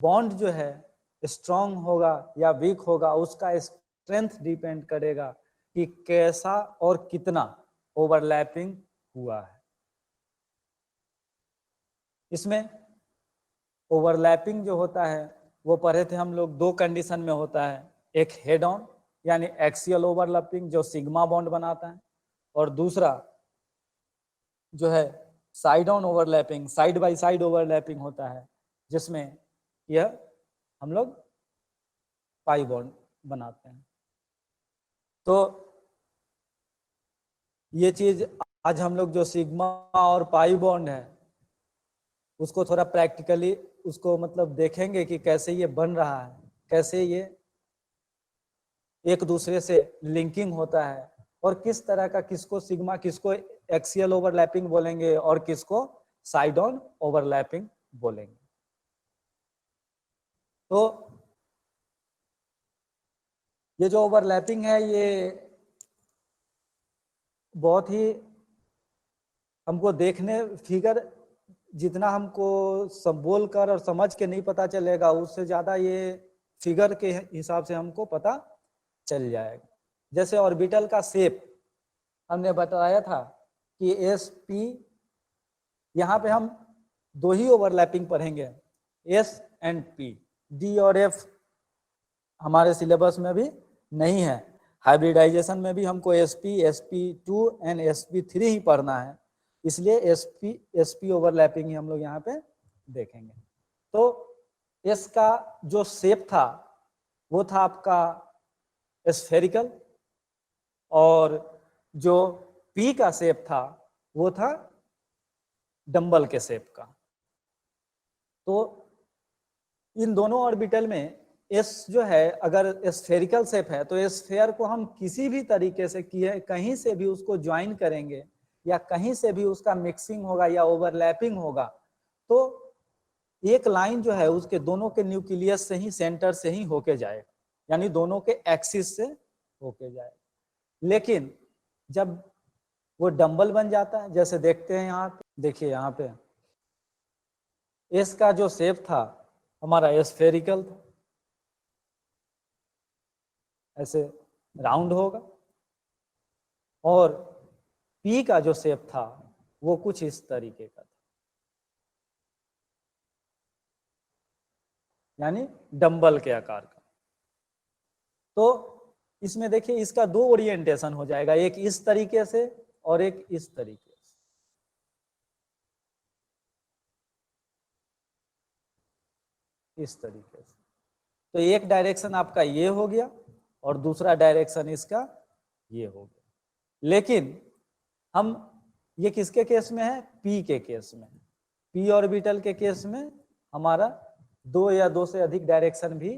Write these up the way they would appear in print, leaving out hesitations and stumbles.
Bond जो है strong होगा या वीक होगा, उसका स्ट्रेंथ डिपेंड करेगा कि कैसा और कितना ओवरलैपिंग हुआ है। इसमें ओवरलैपिंग जो होता है वो पढ़े थे हम लोग, दो कंडीशन में होता है। एक हेड ऑन यानी एक्सियल ओवरलैपिंग जो सिग्मा बॉन्ड बनाता है, और दूसरा जो है side on overlapping, side by side overlapping होता है, जिसमें यह हम लोग पाई बॉन्ड बनाते हैं। तो ये चीज आज हम लोग जो सिग्मा और पाई बॉन्ड है उसको थोड़ा प्रैक्टिकली उसको मतलब देखेंगे कि कैसे ये बन रहा है, कैसे ये एक दूसरे से लिंकिंग होता है, और किस तरह का किसको सिग्मा, किसको एक्सियल ओवरलैपिंग बोलेंगे और किसको साइड ऑन ओवरलैपिंग बोलेंगे। तो ये जो ओवरलैपिंग है ये बहुत ही हमको देखने फिगर जितना हमको सब बोल कर और समझ के नहीं पता चलेगा, उससे ज्यादा ये फिगर के हिसाब से हमको पता चल जाएगा। जैसे ऑर्बिटल का शेप हमने बताया था कि एस पी, यहाँ पे हम दो ही ओवरलैपिंग पढ़ेंगे, एस एंड पी। डी और एफ हमारे सिलेबस में भी नहीं है। हाइब्रिडाइजेशन में भी हमको एसपी, sp2 एंड sp3 ही पढ़ना है, इसलिए sp ओवरलैपिंग ही हम लोग यहाँ पे देखेंगे। तो एस का जो शेप था वो था आपका स्फेरिकल, और जो पी का शेप था वो था डंबल के शेप का। तो इन दोनों ऑर्बिटल में एस जो है अगर स्फेरिकल शेप है तो स्फेयर को हम किसी भी तरीके से किए कहीं से भी उसको ज्वाइन करेंगे या कहीं से भी उसका मिक्सिंग होगा या ओवरलैपिंग होगा, तो एक लाइन जो है उसके दोनों के न्यूक्लियस से ही, सेंटर से ही होके जाएगा, यानी दोनों के एक्सिस से होके जाएगा। लेकिन जब वो डंबल बन जाता है, जैसे देखते हैं यहाँ पे, देखिए यहाँ पे एस का जो शेप था हमारा स्फेरिकल था, ऐसे राउंड होगा, और पी का जो शेप था वो कुछ इस तरीके का था, यानी डंबल के आकार का। तो इसमें देखिए इसका दो ओरिएंटेशन हो जाएगा, एक इस तरीके से और एक इस तरीके से। इस तरीके से तो एक डायरेक्शन आपका ये हो गया और दूसरा डायरेक्शन इसका ये हो गया। लेकिन हम ये किसके केस में है? पी के केस में। पी ऑर्बिटल के केस में हमारा दो या दो से अधिक डायरेक्शन भी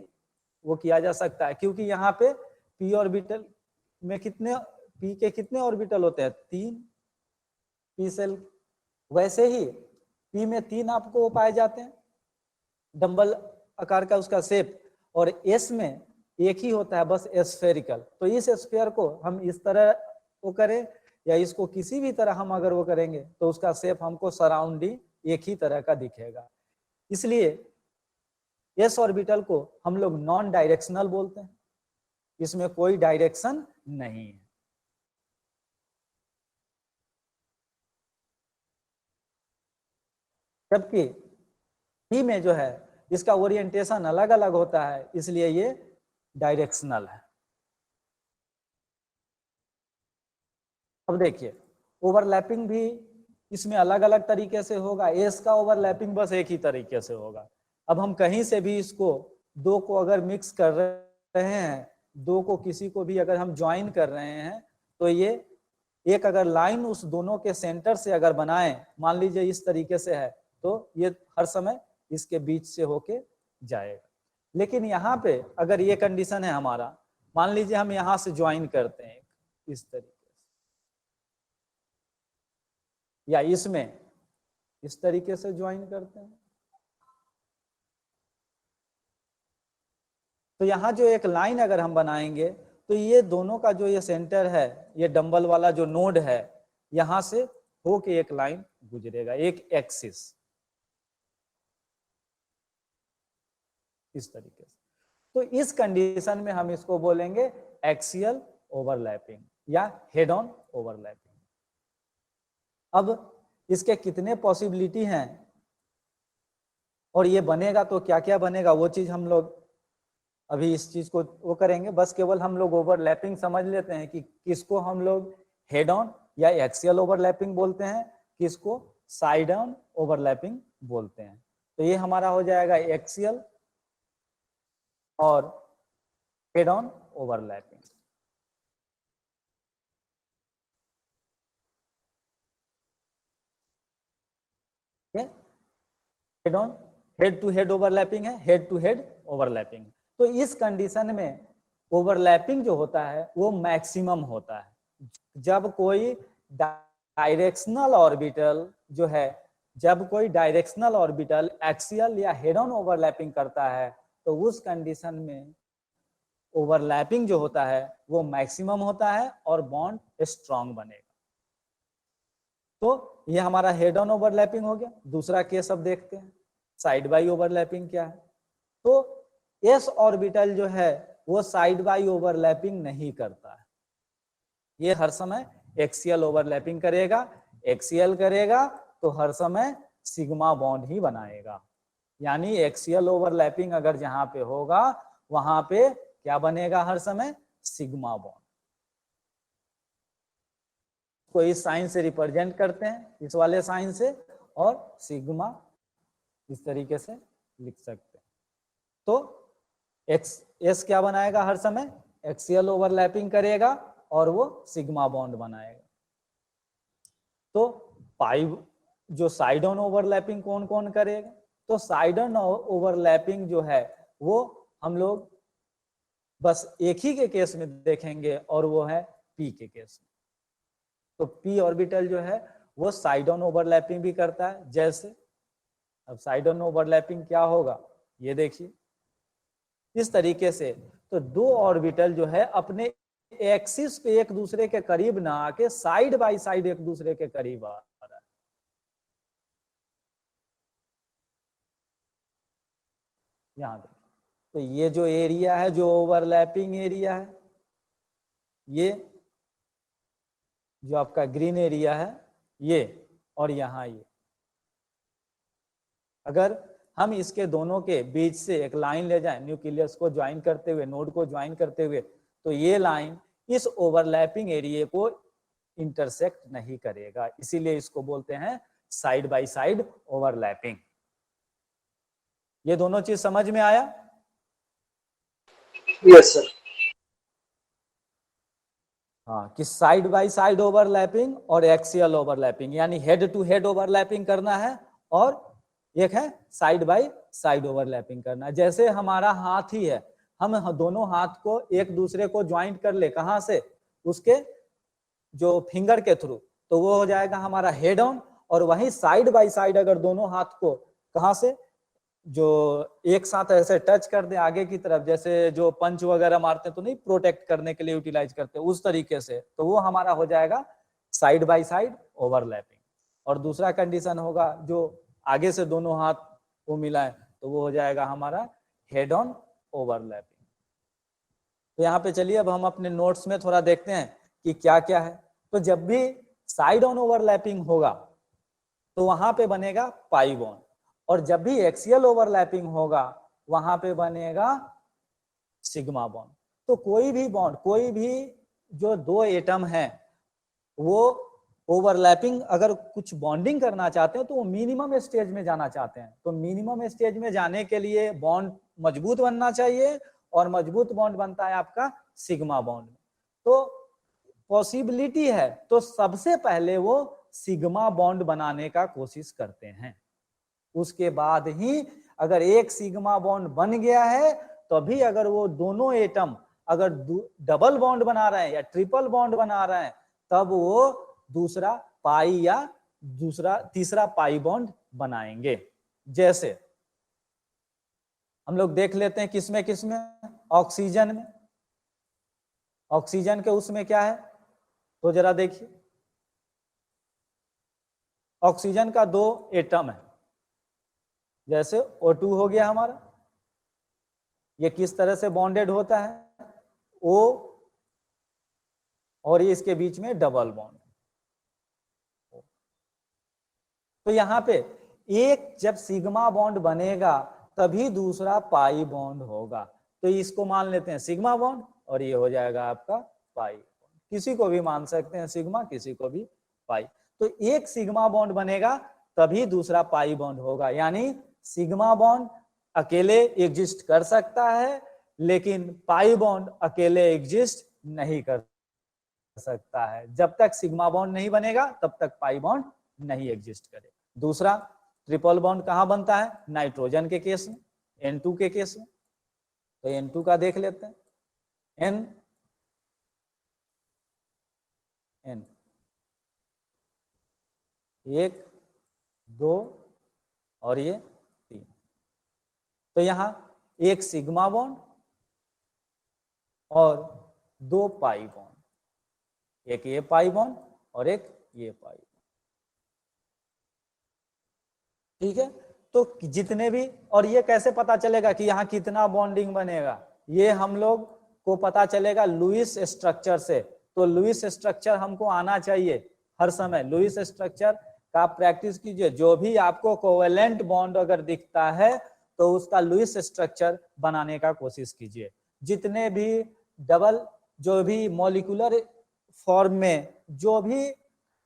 वो किया जा सकता है, क्योंकि यहाँ पे पी ऑर्बिटल में कितने, पी के कितने ऑर्बिटल होते हैं? 3 पी सेल। वैसे ही पी में 3 आपको पाए जाते हैं, डंबल आकार का उसका शेप, और एस में एक ही होता है बस स्फेरिकल। तो इस स्फीयर को हम इस तरह वो करें या इसको किसी भी तरह हम अगर वो करेंगे तो उसका शेप हमको सराउंडिंग एक ही तरह का दिखेगा। इसलिए एस ऑर्बिटल को हम लोग नॉन डायरेक्शनल बोलते हैं, इसमें कोई डायरेक्शन नहीं है। जबकि पी में जो है इसका ओरिएंटेशन अलग अलग होता है, इसलिए ये डायरेक्शनल है। अब देखिए ओवरलैपिंग भी इसमें अलग अलग तरीके से होगा। एस का ओवरलैपिंग बस एक ही तरीके से होगा। अब हम कहीं से भी इसको दो को अगर मिक्स कर रहे हैं, दो को किसी को भी अगर हम ज्वाइन कर रहे हैं, तो ये एक अगर लाइन उस दोनों के सेंटर से अगर बनाएं, मान लीजिए इस तरीके से है, तो ये हर समय इसके बीच से होके जाएगा। लेकिन यहाँ पे अगर ये कंडीशन है हमारा, मान लीजिए हम यहाँ से ज्वाइन करते हैं इस तरीके से, या इसमें इस तरीके से ज्वाइन करते हैं, तो यहाँ जो एक लाइन अगर हम बनाएंगे तो ये दोनों का जो ये सेंटर है, ये डंबल वाला जो नोड है, यहाँ से होके एक लाइन गुजरेगा, एक एक्सिस। इस तरीके से। तो इस कंडीशन में हम इसको बोलेंगे एक्सियल ओवरलैपिंग या हेड ऑन ओवरलैपिंग। अब इसके कितने पॉसिबिलिटी हैं और ये बनेगा तो क्या क्या बनेगा, वो चीज हम लोग अभी इस चीज को वो करेंगे। बस केवल हम लोग ओवरलैपिंग समझ लेते हैं कि किसको हम लोग हेड ऑन या एक्सियल ओवरलैपिंग बोलते हैं, किसको साइड ऑन ओवरलैपिंग बोलते हैं। तो ये हमारा हो जाएगा एक्सियल और head on overlapping. Head on, head to head overlapping है, हेड टू हेड ओवरलैपिंग। तो इस कंडीशन में ओवरलैपिंग जो होता है वो मैक्सिमम होता है जब कोई डायरेक्शनल ऑर्बिटल जो है, जब कोई डायरेक्शनल ऑर्बिटल एक्सियल या हेड ऑन ओवरलैपिंग करता है तो उस कंडीशन में ओवरलैपिंग जो होता है वो मैक्सिमम होता है और बॉन्ड स्ट्रांग बनेगा। तो ये हमारा हेड ऑन ओवरलैपिंग हो गया। दूसरा केस अब देखते हैं साइड बाई ओवरलैपिंग क्या है। तो एस ऑर्बिटल जो है वो साइड बाई ओवरलैपिंग नहीं करता है, ये हर समय एक्सियल ओवरलैपिंग करेगा। एक्सियल करेगा तो हर समय सिग्मा बॉन्ड ही बनाएगा, यानी एक्सियल ओवरलैपिंग अगर जहां पे होगा वहां पे क्या बनेगा हर समय, सिग्मा बॉन्ड। को इस साइन से रिप्रेजेंट करते हैं, इस वाले साइन से, और सिग्मा इस तरीके से लिख सकते हैं। तो एक्स एस क्या बनाएगा हर समय, एक्सियल ओवरलैपिंग करेगा और वो सिग्मा बॉन्ड बनाएगा। तो पाई जो साइड ऑन ओवरलैपिंग कौन कौन करेगा, तो साइड ऑन ओवरलैपिंग जो है वो हम लोग बस एक ही के केस में देखेंगे और वो है पी के केस में। तो पी ऑर्बिटल जो है वो साइड ऑन ओवरलैपिंग भी करता है। जैसे अब साइड ऑन ओवरलैपिंग क्या होगा ये देखिए इस तरीके से। तो दो ऑर्बिटल जो है अपने एक्सिस पे एक दूसरे के करीब ना आके साइड बाय साइड एक दूसरे के करीब आ रहा है। यहां देखिए, तो ये जो एरिया है जो ओवरलैपिंग एरिया है, ये जो आपका ग्रीन एरिया है ये, और यहां ये, अगर हम इसके दोनों के बीच से एक लाइन ले जाएं न्यूक्लियस को ज्वाइन करते हुए, नोड को ज्वाइन करते हुए, तो ये लाइन इस ओवरलैपिंग एरिया को इंटरसेक्ट नहीं करेगा, इसीलिए इसको बोलते हैं साइड बाय साइड ओवरलैपिंग। ये दोनों चीज समझ में आया? Yes sir. हाँ, कि साइड बाय साइड ओवरलैपिंग और एक्सियल ओवरलैपिंग, यानी हेड टू हेड ओवरलैपिंग करना है और एक है साइड बाय साइड ओवरलैपिंग करना है। जैसे हमारा हाथ ही है, हम दोनों हाथ को एक दूसरे को ज्वाइंट कर ले, कहां से, उसके जो फिंगर के थ्रू, तो वो हो जाएगा हमारा हेड ऑन। और वहीं साइड बाय साइड अगर दोनों हाथ को कहां से, जो एक साथ ऐसे टच कर दे आगे की तरफ, जैसे जो पंच वगैरह मारते हैं तो नहीं, प्रोटेक्ट करने के लिए यूटिलाइज करते हैं, उस तरीके से, तो वो हमारा हो जाएगा साइड बाय साइड ओवरलैपिंग। और दूसरा कंडीशन होगा जो आगे से दोनों हाथ को मिलाए, तो वो हो जाएगा हमारा हेड ऑन ओवरलैपिंग। तो यहाँ पे चलिए अब हम अपने नोट्स में थोड़ा देखते हैं कि क्या क्या है। तो जब भी साइड ऑन ओवरलैपिंग होगा तो वहां पे बनेगा पाई बॉन्ड, और जब भी एक्सियल ओवरलैपिंग होगा वहां पे बनेगा सिग्मा बॉन्ड। तो कोई भी बॉन्ड, कोई भी जो दो एटम है वो ओवरलैपिंग अगर कुछ बॉन्डिंग करना चाहते हैं तो वो मिनिमम स्टेज में जाना चाहते हैं। तो मिनिमम स्टेज में जाने के लिए बॉन्ड मजबूत बनना चाहिए, और मजबूत बॉन्ड बनता है आपका सिग्मा बॉन्ड। तो पॉसिबिलिटी है तो सबसे पहले वो सिग्मा बॉन्ड बनाने का कोशिश करते हैं, उसके बाद ही अगर एक सिग्मा बॉन्ड बन गया है तभी अगर वो दोनों एटम अगर डबल बॉन्ड बना रहे हैं या ट्रिपल बॉन्ड बना रहे हैं तब वो दूसरा पाई या दूसरा तीसरा पाई बॉन्ड बनाएंगे। जैसे हम लोग देख लेते हैं किसमें किसमें, ऑक्सीजन में, ऑक्सीजन के उसमें क्या है तो जरा देखिए, ऑक्सीजन का दो एटम है, जैसे O2 हो गया हमारा, ये किस तरह से बॉन्डेड होता है, O और ये इसके बीच में डबल बॉन्ड। तो यहाँ पे एक जब सिग्मा बॉन्ड बनेगा तभी दूसरा पाई बॉन्ड होगा। तो इसको मान लेते हैं सिग्मा बॉन्ड और ये हो जाएगा आपका पाई बॉन्ड। किसी को भी मान सकते हैं सिग्मा, किसी को भी पाई। तो एक सिग्मा बॉन्ड बनेगा तभी दूसरा पाई बॉन्ड होगा, यानी सिग्मा बॉन्ड अकेले एग्जिस्ट कर सकता है लेकिन पाई बॉन्ड अकेले एग्जिस्ट नहीं कर सकता है। जब तक सिग्मा बॉन्ड नहीं बनेगा तब तक पाई बॉन्ड नहीं एग्जिस्ट करेगा। दूसरा ट्रिपल बॉन्ड कहां बनता है, नाइट्रोजन के केस में, N2 के केस में। तो N2 का देख लेते हैं, N 1 2 और ये 3। तो यहां एक सिग्मा बॉन्ड और 2 पाई बॉन्ड, एक ये पाई बॉन्ड और एक ये पाई बॉन्ड। ठीक है, तो जितने भी, और ये कैसे पता चलेगा कि यहाँ कितना बॉन्डिंग बनेगा, ये हम लोग को पता चलेगा लुईस स्ट्रक्चर से। तो लुईस स्ट्रक्चर हमको आना चाहिए हर समय। लुईस स्ट्रक्चर का प्रैक्टिस कीजिए। जो भी आपको कोवेलेंट बॉन्ड अगर दिखता है तो उसका लुईस स्ट्रक्चर बनाने का कोशिश कीजिए। जितने भी डबल, जो भी मॉलिक्यूलर फॉर्म में जो भी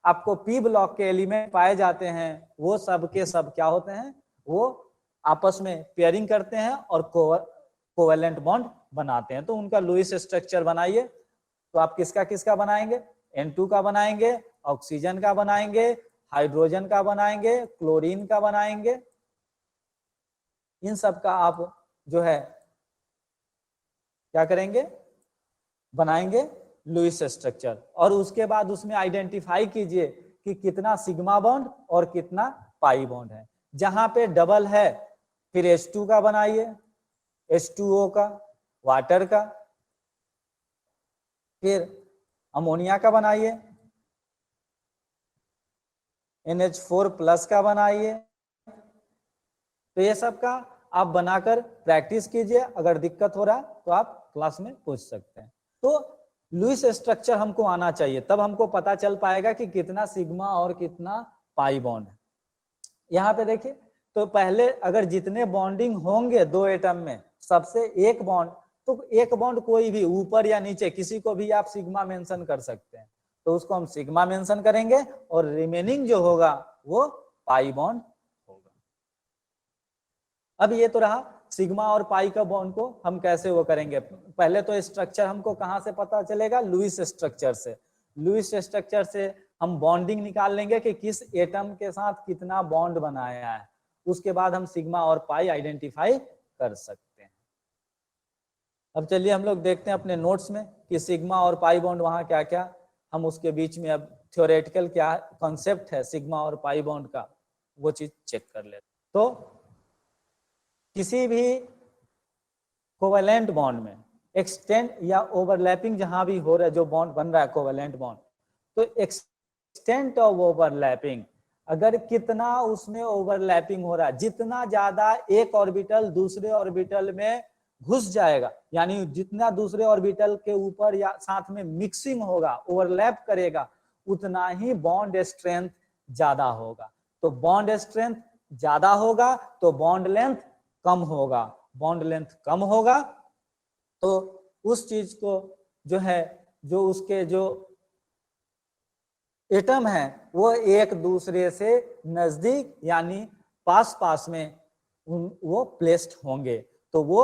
आपको पी ब्लॉक के एलिमेंट पाए जाते हैं वो सब के सब क्या होते हैं, वो आपस में पेयरिंग करते हैं और कोवेलेंट बॉन्ड बनाते हैं। तो उनका लुईस स्ट्रक्चर बनाइए। तो आप किसका किसका बनाएंगे, N2 का बनाएंगे, ऑक्सीजन का बनाएंगे, हाइड्रोजन का बनाएंगे, क्लोरीन का बनाएंगे। इन सब का आप जो है क्या करेंगे, बनाएंगे लुईस स्ट्रक्चर। और उसके बाद उसमें आइडेंटिफाई कीजिए कि कितना सिग्मा बॉन्ड और कितना पाई बॉन्ड है। जहां पे डबल है फिर H2 का बनाइए, H2O का, वाटर का, फिर अमोनिया का बनाइए, NH4 प्लस का बनाइए। तो ये सब का आप बनाकर प्रैक्टिस कीजिए। अगर दिक्कत हो रहा है तो आप क्लास में पूछ सकते हैं। तो लुईस स्ट्रक्चर हमको आना चाहिए, तब हमको पता चल पाएगा कि कितना सिग्मा और कितना पाई बॉन्ड है। यहाँ पे देखिए, तो पहले अगर जितने बॉन्डिंग होंगे दो एटम में, सबसे एक बॉन्ड, तो एक बॉन्ड कोई भी ऊपर या नीचे किसी को भी आप सिग्मा मेंशन कर सकते हैं। तो उसको हम सिग्मा मेंशन करेंगे और रिमेनिंग जो होगा वो पाई बॉन्ड होगा। अब ये तो रहा सिग्मा और पाई का बॉन्ड को हम कैसे वो करेंगे। पहले तो स्ट्रक्चर हमको कहाँ से पता चलेगा, लुईस स्ट्रक्चर से। लुईस स्ट्रक्चर से हम बॉन्डिंग निकाल लेंगे कि किस एटम के साथ कितना बॉन्ड बनाया है। उसके बाद हम सिग्मा और पाई आइडेंटिफाई कर सकते हैं। अब चलिए हम लोग देखते हैं अपने नोट्स में कि सिग्मा और पाई बॉन्ड वहां क्या क्या, हम उसके बीच में अब थ्योरेटिकल क्या कॉन्सेप्ट है सिग्मा और पाई बॉन्ड का, वो चीज चेक कर लेते। तो किसी भी कोवेलेंट बॉन्ड में एक्सटेंड या ओवरलैपिंग जहां भी हो रहा है, जो बॉन्ड बन रहा है कोवेलेंट बॉन्ड, तो एक्सटेंट ऑफ ओवरलैपिंग, अगर कितना उसमें ओवरलैपिंग हो रहा है, जितना ज्यादा एक ऑर्बिटल दूसरे ऑर्बिटल में घुस जाएगा, यानी जितना दूसरे ऑर्बिटल के ऊपर या साथ में मिक्सिंग होगा, ओवरलैप करेगा, उतना ही बॉन्ड स्ट्रेंथ ज्यादा होगा। तो बॉन्ड स्ट्रेंथ ज्यादा होगा तो बॉन्ड लेंथ कम होगा, बॉन्ड लेंथ कम होगा तो उस चीज को जो है, जो उसके जो एटम है वो एक दूसरे से नजदीक यानी पास पास में वो प्लेस्ड होंगे। तो वो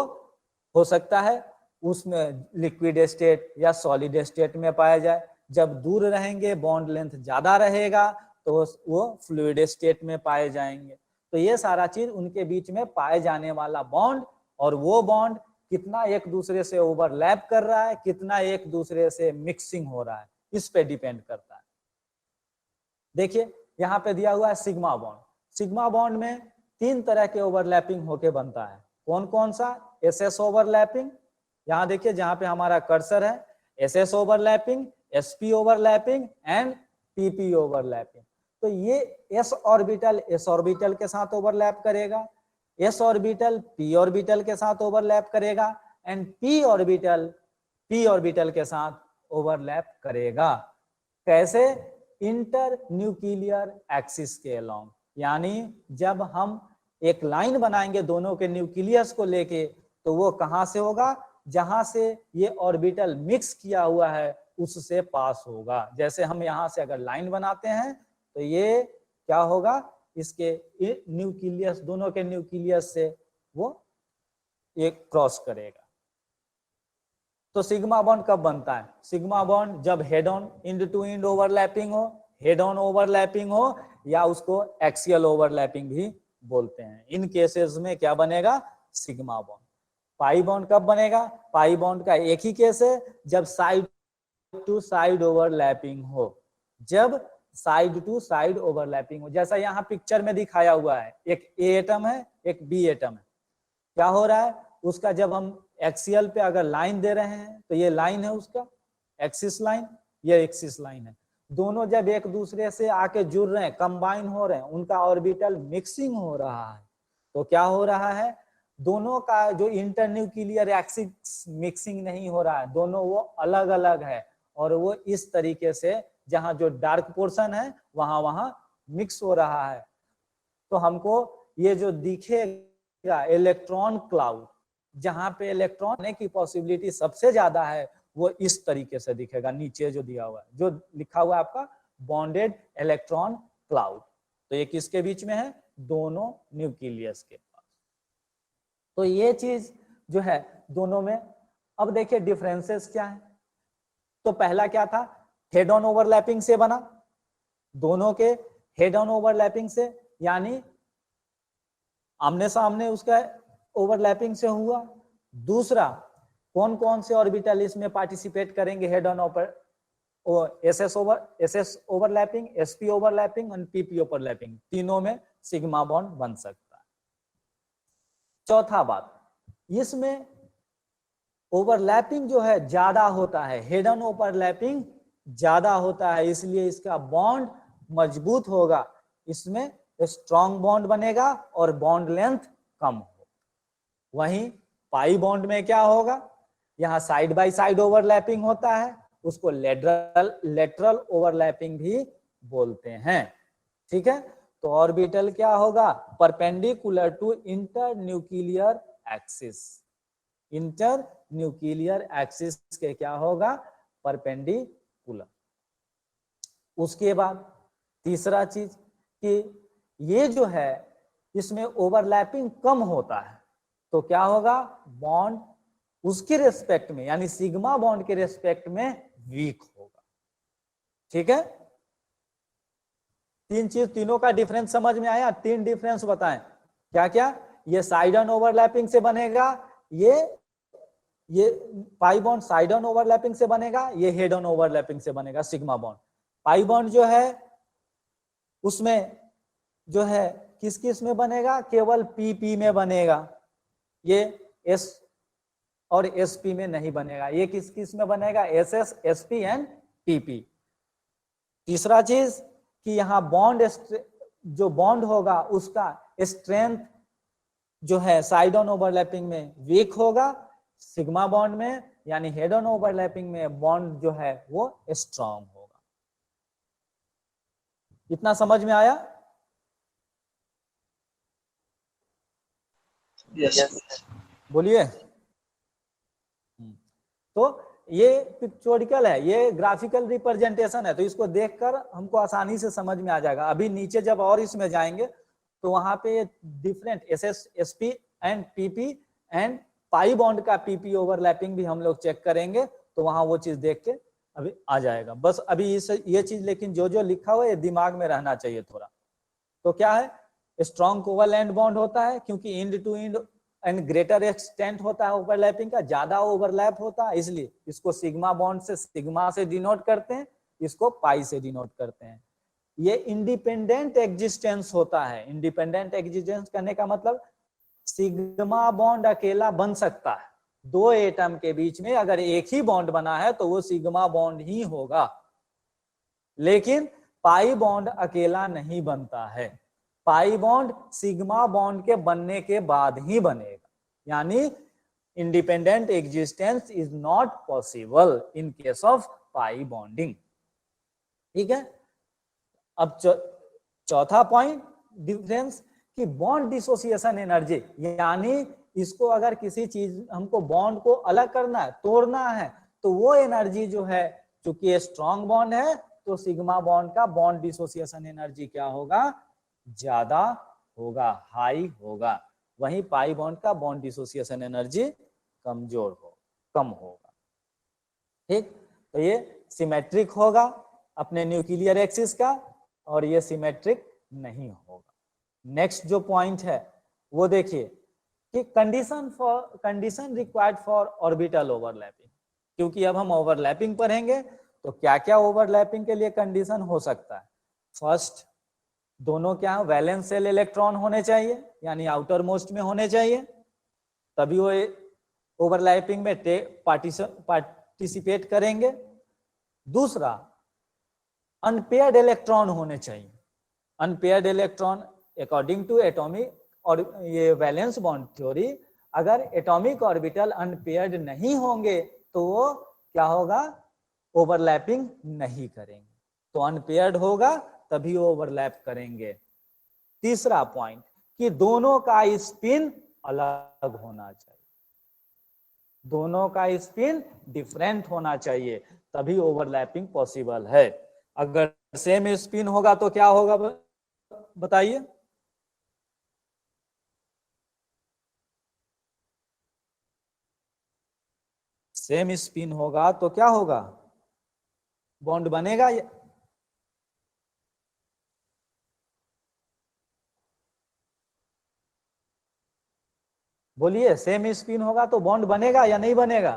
हो सकता है उसमें लिक्विड स्टेट या सॉलिड स्टेट में पाया जाए। जब दूर रहेंगे बॉन्ड लेंथ ज्यादा रहेगा तो वो फ्लूइड स्टेट में पाए जाएंगे। तो ये सारा चीज उनके बीच में पाए जाने वाला बॉन्ड, और वो बॉन्ड कितना एक दूसरे से ओवरलैप कर रहा है, कितना एक दूसरे से मिक्सिंग हो रहा है, इस पे डिपेंड करता है। देखिए यहाँ पे दिया हुआ है सिग्मा बॉन्ड। सिग्मा बॉन्ड में 3 तरह के ओवरलैपिंग होके बनता है। कौन कौन सा, SS ओवरलैपिंग, यहाँ देखिए जहां पे हमारा कर्सर है, SS overlapping, SP overlapping and PP overlapping. तो ये s ऑर्बिटल के साथ ओवरलैप करेगा, s ऑर्बिटल p ऑर्बिटल के साथ ओवरलैप करेगा एंड p ऑर्बिटल के साथ ओवरलैप करेगा। कैसे? इंटर न्यूक्लियर एक्सिस के अलोंग, यानी जब हम एक लाइन बनाएंगे दोनों के न्यूक्लियस को लेके, तो वो कहां से होगा? जहां से ये ऑर्बिटल मिक्स किया हुआ है उससे पास होगा। जैसे हम यहां से अगर लाइन बनाते हैं तो ये क्या होगा? इसके न्यूक्लियस, दोनों के न्यूक्लियस से वो एक क्रॉस करेगा। तो सिग्मा बॉन्ड कब बनता है? सिग्मा बॉन्ड जब head on end to end overlapping हो, हेड ऑन ओवरलैपिंग हो, या उसको एक्सियल ओवरलैपिंग भी बोलते हैं। इन केसेस में क्या बनेगा? Sigma bond. पाई बॉन्ड कब बनेगा? पाई बॉन्ड का एक ही केस है, जब साइड टू साइड ओवरलैपिंग हो, जब साइड टू साइड ओवरलैपिंग हो। जैसा यहाँ पिक्चर में दिखाया हुआ है, एक ए एटम है, एक बी एटम है। क्या हो रहा है? उसका जब हम एक्सियल पे अगर लाइन दे रहे हैं तो ये लाइन है उसका एक्सिस लाइन, ये एक्सिस लाइन है। दोनों जब एक दूसरे से आके जुड़ रहे हैं, कंबाइन हो रहे हैं, उनका ऑर्बिटल मिक्सिंग हो रहा है, तो क्या हो रहा है? दोनों का जो इंटरन्यूक्लियर एक्सिस मिक्सिंग नहीं हो रहा है, दोनों वो अलग अलग है, और वो इस तरीके से जहां जो डार्क पोर्शन है वहां मिक्स हो रहा है। तो हमको ये जो दिखेगा इलेक्ट्रॉन क्लाउड, जहां पे इलेक्ट्रॉन आने की पॉसिबिलिटी सबसे ज्यादा है, वो इस तरीके से दिखेगा। नीचे जो दिया हुआ है, जो लिखा हुआ है आपका बॉन्डेड इलेक्ट्रॉन क्लाउड, तो ये किसके बीच में है? दोनों न्यूक्लियस के पास। तो ये चीज जो है दोनों में। अब देखिए डिफरेंसेस क्या है। तो पहला क्या था? हेड ऑन ओवरलैपिंग से बना, दोनों के हेड ऑन ओवरलैपिंग से, यानी आमने सामने उसका ओवरलैपिंग से हुआ। दूसरा, कौन कौन से ऑर्बिटल इसमें पार्टिसिपेट करेंगे head on SS overlapping, SP overlapping और पीपी ओवरलैपिंग, तीनों में सिग्मा बॉन्ड बन सकता है। चौथा बात, इसमें ओवरलैपिंग जो है ज्यादा होता है, हेड ऑन ओवरलैपिंग ज्यादा होता है, इसलिए इसका बॉन्ड मजबूत होगा, इसमें स्ट्रॉन्ग बॉन्ड बनेगा और बॉन्ड लेंथ कम हो। वहीं पाई बॉन्ड में क्या होगा? यहाँ साइड बाय साइड ओवरलैपिंग होता है, उसको लेटरल ओवरलैपिंग भी बोलते हैं। ठीक है, तो ऑर्बिटल क्या होगा? Perpendicular to inter nuclear axis, inter nuclear axis के क्या होगा? परपेंडिकुलर। उसके बाद तीसरा चीज कि ये जो है इसमें ओवरलैपिंग कम होता है, तो क्या होगा? बॉन्ड उसके रेस्पेक्ट में, यानी सिग्मा बॉन्ड के रेस्पेक्ट में वीक होगा। ठीक है, तीन चीज, तीनों का डिफरेंस समझ में आया? तीन डिफरेंस बताएं क्या क्या? ये साइड ऑन ओवरलैपिंग से बनेगा, ये pi bond side on overlapping से बनेगा, ये हेड ऑन ओवरलैपिंग से बनेगा सिग्मा बॉन्ड। पाई बॉन्ड जो है उसमें जो है किस किस में बनेगा? केवल पीपी में बनेगा, ये एस और एसपी में नहीं बनेगा। ये किस किस में बनेगा? SS, SP and PP. तीसरा चीज कि यहाँ बॉन्ड, जो बॉन्ड होगा उसका स्ट्रेंथ जो है साइड ऑन ओवरलैपिंग में वीक होगा, सिग्मा बॉन्ड में यानी हेड ऑन ओवरलैपिंग में बॉन्ड जो है वो स्ट्रांग होगा। इतना समझ में आया? यस। बोलिए। तो ये पिक्चोरिकल है, ये ग्राफिकल रिप्रेजेंटेशन है, तो इसको देखकर हमको आसानी से समझ में आ जाएगा। अभी नीचे जब और इसमें जाएंगे तो वहां पे different SS, SP and PP and pi bond का पीपी ओवरलैपिंग भी हम लोग चेक करेंगे, तो वहां वो चीज देख के अभी आ जाएगा। बस अभी ये चीज लेकिन जो जो लिखा हुआ है दिमाग में रहना चाहिए थोड़ा। तो क्या है? स्ट्रॉन्ग कोवैलेंट बॉन्ड होता है क्योंकि end to end and greater extent होता है ओवरलैपिंग का, ज्यादा ओवरलैप होता है, इसलिए इसको सिग्मा बॉन्ड से, सिग्मा से डिनोट करते हैं, इसको पाई से डिनोट करते हैं। ये इंडिपेंडेंट एग्जिस्टेंस होता है। इंडिपेंडेंट एग्जिस्टेंस करने का मतलब सिग्मा बॉन्ड अकेला बन सकता है, दो एटम के बीच में अगर एक ही बॉन्ड बना है तो वो सिग्मा बॉन्ड ही होगा, लेकिन पाई बॉन्ड अकेला नहीं बनता है। पाई बॉन्ड सिग्मा बॉन्ड के बनने के बाद ही बनेगा, यानी independent existence is not possible in case of pi bonding. ठीक है, अब चौथा पॉइंट डिफरेंस कि बॉन्ड डिसोसिएशन एनर्जी, यानी इसको अगर किसी चीज हमको बॉन्ड को अलग करना है, तोड़ना है, तो वो एनर्जी जो है, चूंकि स्ट्रॉन्ग बॉन्ड है तो सिग्मा बॉन्ड का बॉन्ड डिसोसिएशन एनर्जी क्या होगा, ज्यादा होगा, हाई होगा। वहीं पाई बॉन्ड का बॉन्ड डिसोसिएशन एनर्जी कमजोर हो, कम होगा। ठीक, तो ये सिमेट्रिक होगा अपने न्यूक्लियर एक्सिस का, और ये सिमेट्रिक नहीं होगा। नेक्स्ट जो पॉइंट है वो देखिए कि condition required for orbital overlapping, क्योंकि अब हम ओवरलैपिंग पढ़ेंगे तो क्या क्या ओवरलैपिंग के लिए कंडीशन हो सकता है। फर्स्ट, दोनों क्या है, वैलेंस शेल इलेक्ट्रॉन होने चाहिए, यानी आउटर मोस्ट में होने चाहिए, तभी वो ओवरलैपिंग में पार्टिसिपेट करेंगे। दूसरा, अनपेयर्ड इलेक्ट्रॉन होने चाहिए। Unpaired electron according to atomic और ये वैलेंस बॉन्ड थ्योरी, अगर एटॉमिक ऑर्बिटल अनपेयर्ड नहीं होंगे तो वो क्या होगा, ओवरलैपिंग नहीं करेंगे, तो अनपेयर्ड होगा तभी ओवरलैप करेंगे। तीसरा पॉइंट कि दोनों का स्पिन अलग होना चाहिए, दोनों का स्पिन डिफरेंट होना चाहिए, तभी ओवरलैपिंग पॉसिबल है। अगर सेम स्पिन होगा तो क्या होगा बताइए। सेम स्पिन होगा तो क्या होगा, बॉन्ड बनेगा। बोलिए, सेम स्पिन होगा तो बॉन्ड बनेगा या नहीं बनेगा?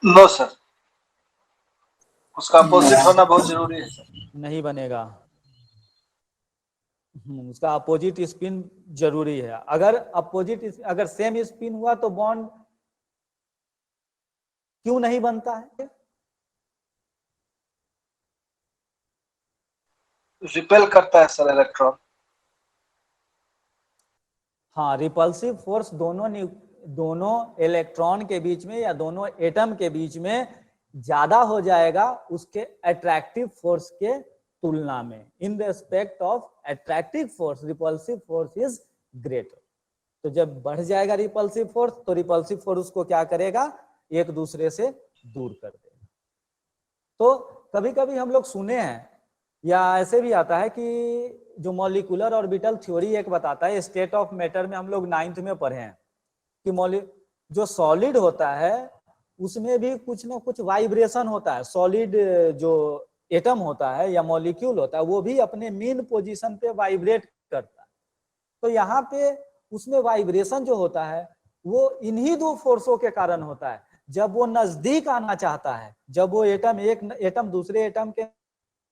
नो सर, उसका अपोजिट होना बहुत जरूरी है सर। नहीं बनेगा, उसका अपोजिट स्पिन जरूरी है। अगर अगर सेम स्पिन हुआ तो बॉन्ड क्यों नहीं बनता है? रिपेल करता है सर इलेक्ट्रॉन। हाँ, रिपल्सिव फोर्स दोनों इलेक्ट्रॉन के बीच में या दोनों एटम के बीच में ज्यादा हो जाएगा उसके अट्रैक्टिव फोर्स के तुलना में। In respect of attractive force repulsive force is greater. तो जब बढ़ जाएगा रिपल्सिव फोर्स तो रिपल्सिव फोर्स उसको क्या करेगा, एक दूसरे से दूर कर देगा। तो कभी कभी हम लोग सुने हैं या ऐसे भी आता है कि जो मॉलिक्यूलर ऑर्बिटल थ्योरी एक बताता है, स्टेट ऑफ मैटर में हम लोग 9th में पढ़े हैं कि जो सॉलिड होता है उसमें भी कुछ ना कुछ वाइब्रेशन होता है। सॉलिड जो एटम होता है या मॉलिक्यूल होता है वो भी अपने मेन पोजीशन पे वाइब्रेट करता है। तो यहाँ पे उसमें वाइब्रेशन जो होता है वो इन्हीं दो फोर्सों के कारण होता है। जब वो नजदीक आना चाहता है, जब वो एक एटम दूसरे एटम के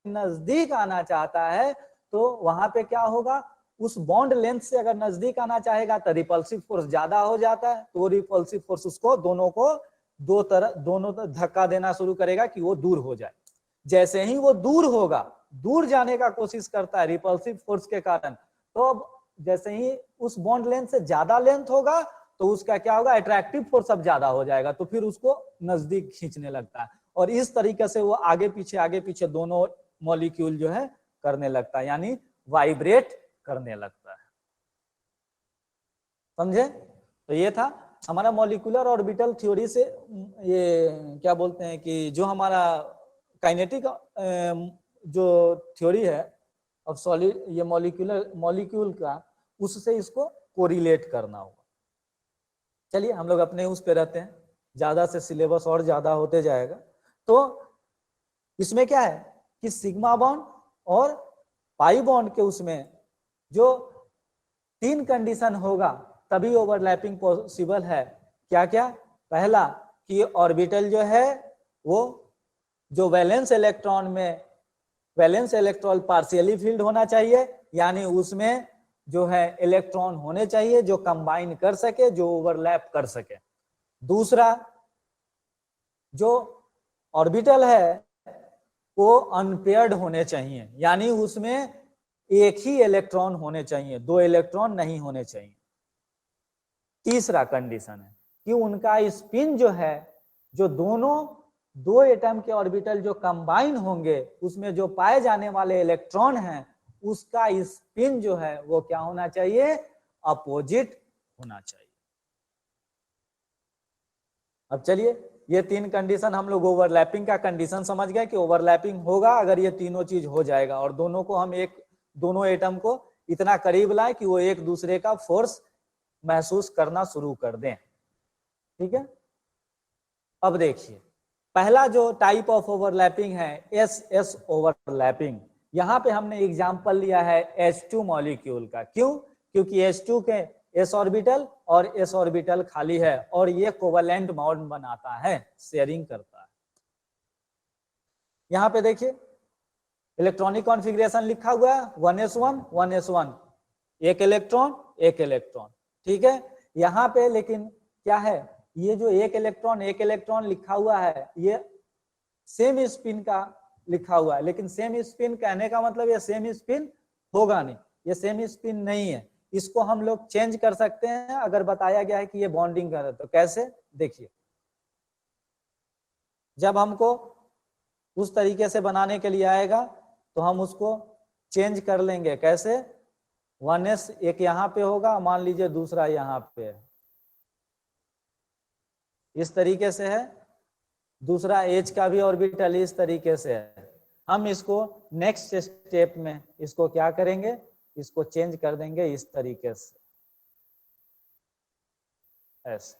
नजदीक आना चाहता है तो वहां पे क्या होगा, उस बॉन्ड लेंथ से अगर नजदीक आना चाहेगा तो रिपल्सिव फोर्स ज्यादा हो जाता है, तो रिपल्सिव फोर्स उसको दोनों धक्का देना शुरू करेगा कि वो दूर हो जाए। जैसे ही वो दूर होगा, दूर जाने का कोशिश करता है रिपल्सिव फोर्स के कारण, तो अब जैसे ही उस बॉन्ड लेंथ से ज्यादा लेंथ होगा तो उसका क्या होगा, अट्रैक्टिव फोर्स अब ज्यादा हो जाएगा, तो फिर उसको नजदीक खींचने लगता है। और इस तरीके से वो आगे पीछे दोनों मॉलिक्यूल जो है करने लगता है, यानी वाइब्रेट करने लगता है। समझे? तो ये था हमारा मॉलिक्यूलर ऑर्बिटल थ्योरी से, ये क्या बोलते हैं कि जो हमारा काइनेटिक जो थ्योरी है ऑफ सॉलिड, ये मॉलिक्यूल का, उससे इसको कोरिलेट करना होगा। चलिए हम लोग अपने उस पे रहते हैं, ज्यादा से सिलेबस और ज्यादा होते जाएगा। तो इसमें क्या है कि सिग्मा बॉन्ड और पाई बॉन्ड के उसमें जो 3 कंडीशन होगा तभी ओवरलैपिंग पॉसिबल है। क्या क्या? पहला कि ऑर्बिटल जो है वो जो वैलेंस इलेक्ट्रॉन पार्शियली फील्ड होना चाहिए, यानी उसमें जो है इलेक्ट्रॉन होने चाहिए जो कंबाइन कर सके, जो ओवरलैप कर सके। दूसरा, जो ऑर्बिटल है वो अनपेयर्ड होने चाहिए, यानी उसमें एक ही इलेक्ट्रॉन होने चाहिए, 2 इलेक्ट्रॉन नहीं होने चाहिए। तीसरा कंडीशन है कि उनका स्पिन जो है, जो दोनों 2 एटम के ऑर्बिटल जो कंबाइन होंगे उसमें जो पाए जाने वाले इलेक्ट्रॉन हैं उसका स्पिन जो है वो क्या होना चाहिए, अपोजिट होना चाहिए। अब चलिए ये 3 कंडीशन हम लोग ओवरलैपिंग का कंडीशन समझ गए कि ओवरलैपिंग होगा अगर ये तीनों चीज हो जाएगा और दोनों को हम दोनों एटम को इतना करीब लाए कि वो एक दूसरे का फोर्स महसूस करना शुरू कर दें। ठीक है, अब देखिए पहला जो टाइप ऑफ ओवरलैपिंग है एस एस ओवरलैपिंग। यहां पे हमने एग्जांपल लिया है H2 मॉलिक्यूल का। क्यों? क्योंकि H2 के s ऑर्बिटल और s ऑर्बिटल खाली है और ये कोवलेंट बॉन्ड बनाता है, शेयरिंग करता है। यहां पे देखिए इलेक्ट्रॉनिक कॉन्फ़िगरेशन लिखा हुआ है 1s1 1s1, एक इलेक्ट्रॉन एक इलेक्ट्रॉन। ठीक है, यहां पे लेकिन क्या है, ये जो एक इलेक्ट्रॉन लिखा हुआ है ये सेम स्पिन का लिखा हुआ है, लेकिन सेम स्पिन कहने का मतलब ये सेम स्पिन होगा नहीं, ये सेम स्पिन नहीं है। इसको हम लोग चेंज कर सकते हैं अगर बताया गया है कि ये बॉन्डिंग कर रहा है। तो कैसे, देखिए जब हमको उस तरीके से बनाने के लिए आएगा तो हम उसको चेंज कर लेंगे। कैसे, 1s एक यहाँ पे होगा, मान लीजिए दूसरा यहाँ पे है, इस तरीके से है, दूसरा H का भी ऑर्बिटल इस तरीके से है। हम इसको नेक्स्ट स्टेप में इसको क्या करेंगे, इसको चेंज कर देंगे इस तरीके से, ऐसे,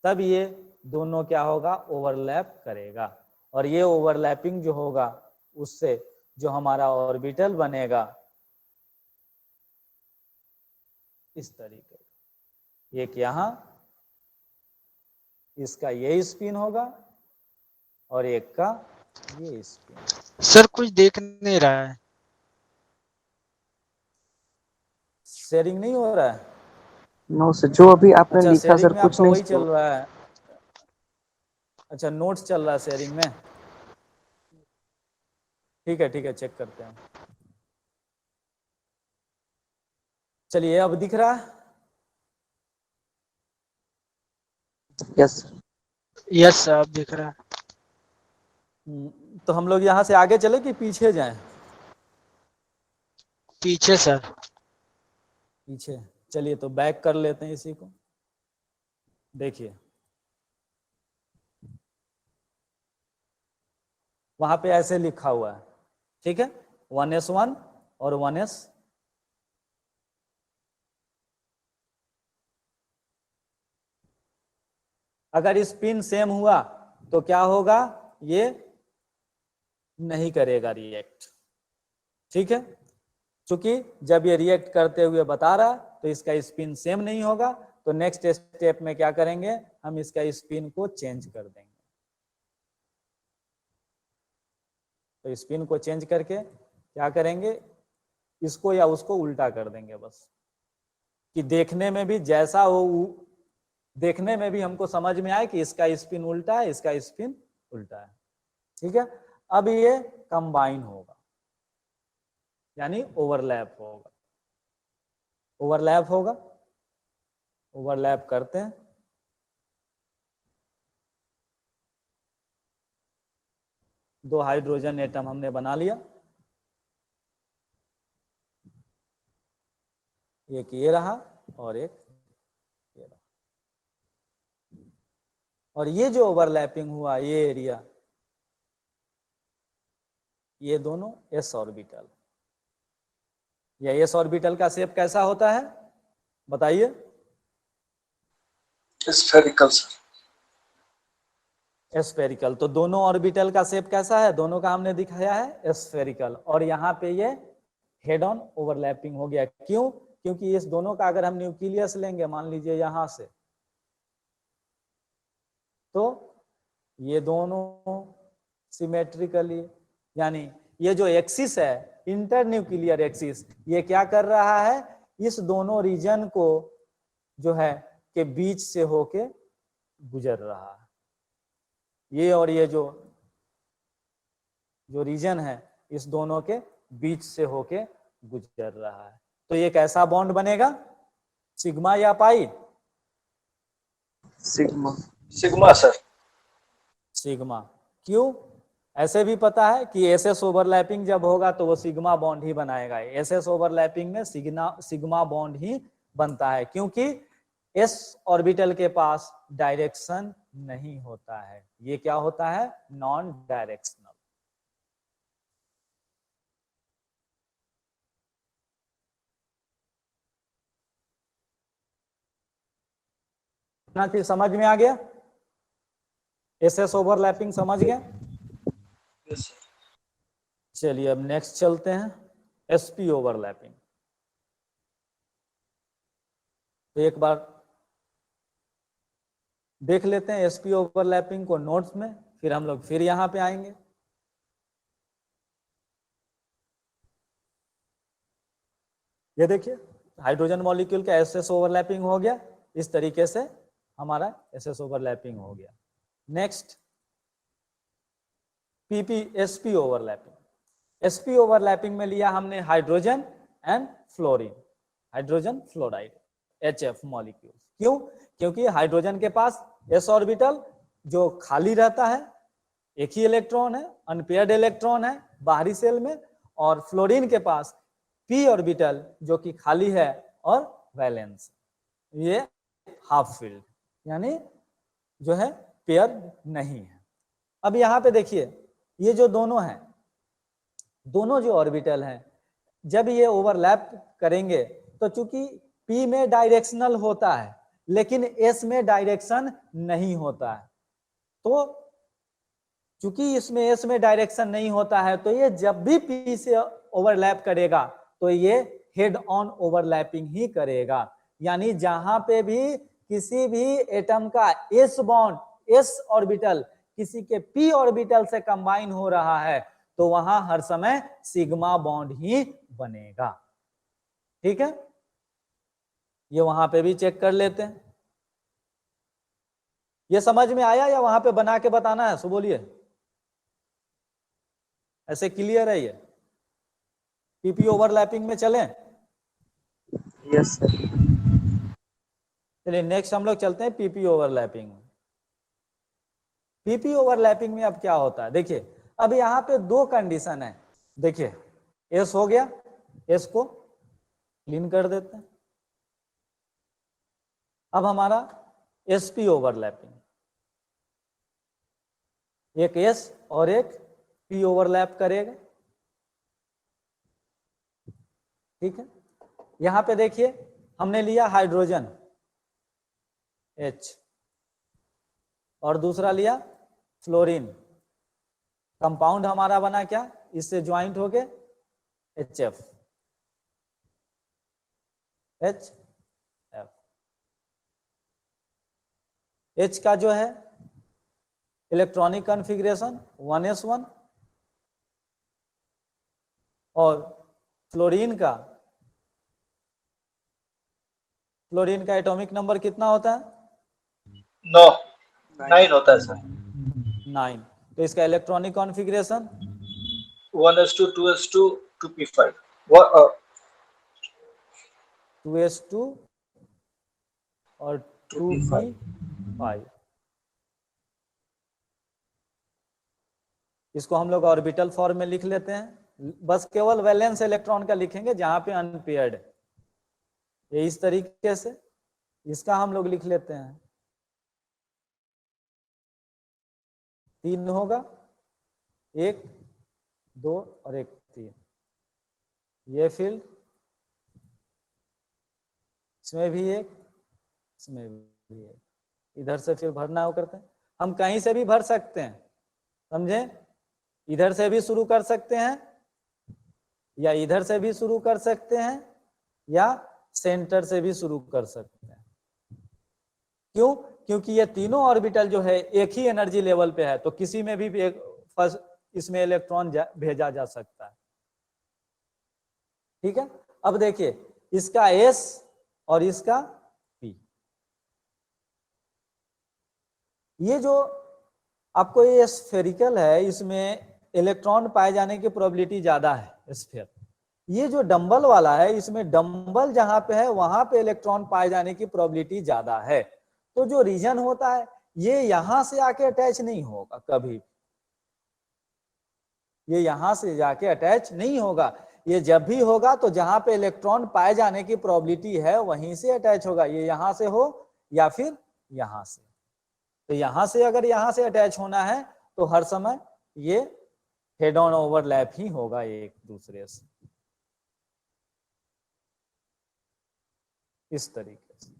तब ये दोनों क्या होगा, ओवरलैप करेगा और ये ओवरलैपिंग जो होगा उससे जो हमारा ऑर्बिटल बनेगा इस तरीके, एक यहां इसका ये स्पिन होगा और एक का ये स्पिन। सर कुछ देख नहीं रहा है, शेयरिंग नहीं हो रहा है। नो सर, जो अभी आपने अच्छा, लिखा शेयरिंग सर में कुछ आपका नहीं वही चल रहा है। अच्छा, नोट्स चल रहा है शेयरिंग में। ठीक है, चेक करते हैं। चलिए अब दिख रहा है। यस यस सर अब दिख रहा है। तो हम लोग यहाँ से आगे चले कि पीछे जाएं? पीछे सर। पीछे, चलिए तो बैक कर लेते हैं इसी को। देखिए वहां पे ऐसे लिखा हुआ है, ठीक है, 1s1 और 1s, अगर स्पिन सेम हुआ तो क्या होगा, ये नहीं करेगा रिएक्ट। ठीक है, क्योंकि जब ये रिएक्ट करते हुए बता रहा तो इसका स्पिन सेम नहीं होगा, तो नेक्स्ट स्टेप में क्या करेंगे, हम इसका स्पिन को चेंज कर देंगे। तो स्पिन को चेंज करके क्या करेंगे, इसको या उसको उल्टा कर देंगे, बस कि देखने में भी जैसा हो, देखने में भी हमको समझ में आए कि इसका स्पिन उल्टा है, इसका स्पिन उल्टा है। ठीक है, अब ये कंबाइन होगा यानी ओवरलैप होगा। ओवरलैप होगा, ओवरलैप करते हैं, दो हाइड्रोजन एटम हमने बना लिया, एक ये रहा और एक ये रहा, और ये जो ओवरलैपिंग हुआ ये एरिया, ये दोनों एस ऑर्बिटल, या एस ऑर्बिटल का शेप कैसा होता है बताइए? Spherical sir. स्फेरिकल। तो दोनों ऑर्बिटल का शेप कैसा है, दोनों का हमने दिखाया है स्फेरिकल, और यहाँ पे ये हेड ऑन ओवरलैपिंग हो गया। क्यों? क्योंकि इस दोनों का अगर हम न्यूक्लियस लेंगे, मान लीजिए यहां से, तो ये दोनों सिमेट्रिकली, यानी ये जो एक्सिस है इंटर न्यूक्लियर एक्सिस, ये क्या कर रहा है, इस दोनों रीजन को जो है के बीच से होके गुजर रहा है। ये और ये जो रीजन है इस दोनों के बीच से होके गुजर रहा है। तो ये कैसा बॉन्ड बनेगा, सिग्मा या पाई? सिग्मा। Sigma sir. सिग्मा। क्यों? ऐसे भी पता है कि एसएस ओवरलैपिंग जब होगा तो वो सिग्मा बॉन्ड ही बनाएगा। एसएस ओवरलैपिंग में सिग्मा बॉन्ड ही बनता है, क्योंकि एस ऑर्बिटल के पास डायरेक्शन नहीं होता है। ये क्या होता है, नॉन डायरेक्शनल। इतना चीज समझ में आ गया? एसएस ओवरलैपिंग समझ गए? Yes sir. चलिए अब नेक्स्ट चलते हैं, एसपी ओवरलैपिंग। तो एक बार देख लेते हैं एसपी ओवरलैपिंग को नोट्स में, फिर हम लोग फिर यहां पे आएंगे। ये देखिए हाइड्रोजन मॉलिक्यूल का एसएस ओवरलैपिंग हो गया, इस तरीके से हमारा एसएस ओवरलैपिंग हो गया। Next PP SP overlapping. SP overlapping में लिया हमने hydrogen and fluorine, hydrogen fluoride, HF molecule. क्यों? क्योंकि हाइड्रोजन के पास एस ऑर्बिटल जो खाली रहता है, एक ही इलेक्ट्रॉन है, अनपेयर्ड इलेक्ट्रॉन है बाहरी सेल में, और फ्लोरीन के पास पी ऑर्बिटल जो कि खाली है और वैलेंस, ये हाफ फील्ड यानी जो है पेयर नहीं है। अब यहाँ पे देखिए ये जो दोनों हैं, दोनों जो ऑर्बिटल हैं, जब ये ओवरलैप करेंगे तो चूंकि P में डायरेक्शनल होता है लेकिन S में डायरेक्शन नहीं होता है, तो चूंकि इसमें S में डायरेक्शन नहीं होता है तो ये जब भी P से ओवरलैप करेगा तो ये हेड ऑन ओवरलैपिंग ही करेगा। यानी जहां पे भी किसी भी एटम का S बॉन्ड, S ऑर्बिटल किसी के P ऑर्बिटल से कंबाइन हो रहा है तो वहां हर समय सिग्मा बॉन्ड ही बनेगा। ठीक है, ये वहां पे भी चेक कर लेते हैं। ये समझ में आया या वहां पे बना के बताना है? सो बोलिए, ऐसे क्लियर है ये? पीपी ओवरलैपिंग में चलें? Yes sir. चलिए नेक्स्ट हम लोग चलते हैं पीपी ओवरलैपिंग में। पीपी ओवरलैपिंग में अब क्या होता है, देखिए अब यहाँ पे दो कंडीशन है। देखिए एस हो गया, एस को क्लीन कर देते हैं। अब हमारा एसपी ओवरलैपिंग, एक एस और एक पी ओवरलैप करेगा। ठीक है, यहां पे देखिए हमने लिया हाइड्रोजन H और दूसरा लिया फ्लोरीन। कंपाउंड हमारा बना क्या, इससे ज्वाइंट हो गए HF, HF। H का जो है इलेक्ट्रॉनिक कॉन्फ़िगरेशन 1s1 और फ्लोरीन का एटॉमिक नंबर कितना होता है? 9 होता है सर। 9। तो इसका electronic configuration 1s2 2s2 2p5 2s2 और 2p5। इसको हम लोग ऑर्बिटल फॉर्म में लिख लेते हैं, बस केवल वैलेंस इलेक्ट्रॉन का लिखेंगे जहां पे अनपेयर्ड है। ये इस तरीके से इसका हम लोग लिख लेते हैं, 3 होगा, 1 2 और 1 3। ये फील्ड, इसमें भी एक, इसमें भी एक। इधर से फिर भरना हो करते हैं, हम कहीं से भी भर सकते हैं, समझे? इधर से भी शुरू कर सकते हैं या इधर से भी शुरू कर सकते हैं या सेंटर से भी शुरू कर सकते हैं। क्यों? क्योंकि ये तीनों ऑर्बिटल जो है एक ही एनर्जी लेवल पे है, तो किसी में भी एक फर्स्ट इसमें इलेक्ट्रॉन भेजा जा सकता है। ठीक है, अब देखिए इसका S और इसका P, ये जो आपको ये स्फेरिकल है, इसमें इलेक्ट्रॉन पाए जाने की प्रोबेबिलिटी ज्यादा है स्फीयर, ये जो डंबल वाला है, इसमें डंबल जहां पे है वहां पे इलेक्ट्रॉन पाए जाने की प्रोबेबिलिटी ज्यादा है। तो जो रीजन होता है ये यहां से आके अटैच नहीं होगा कभी, ये यहां से जाके अटैच नहीं होगा। ये जब भी होगा तो जहां पे इलेक्ट्रॉन पाए जाने की प्रोबेबिलिटी है वहीं से अटैच होगा, ये यहां से हो या फिर यहां से। तो यहां से अगर यहां से अटैच होना है तो हर समय ये हेड ऑन ओवरलैप ही होगा एक दूसरे से, इस तरीके से।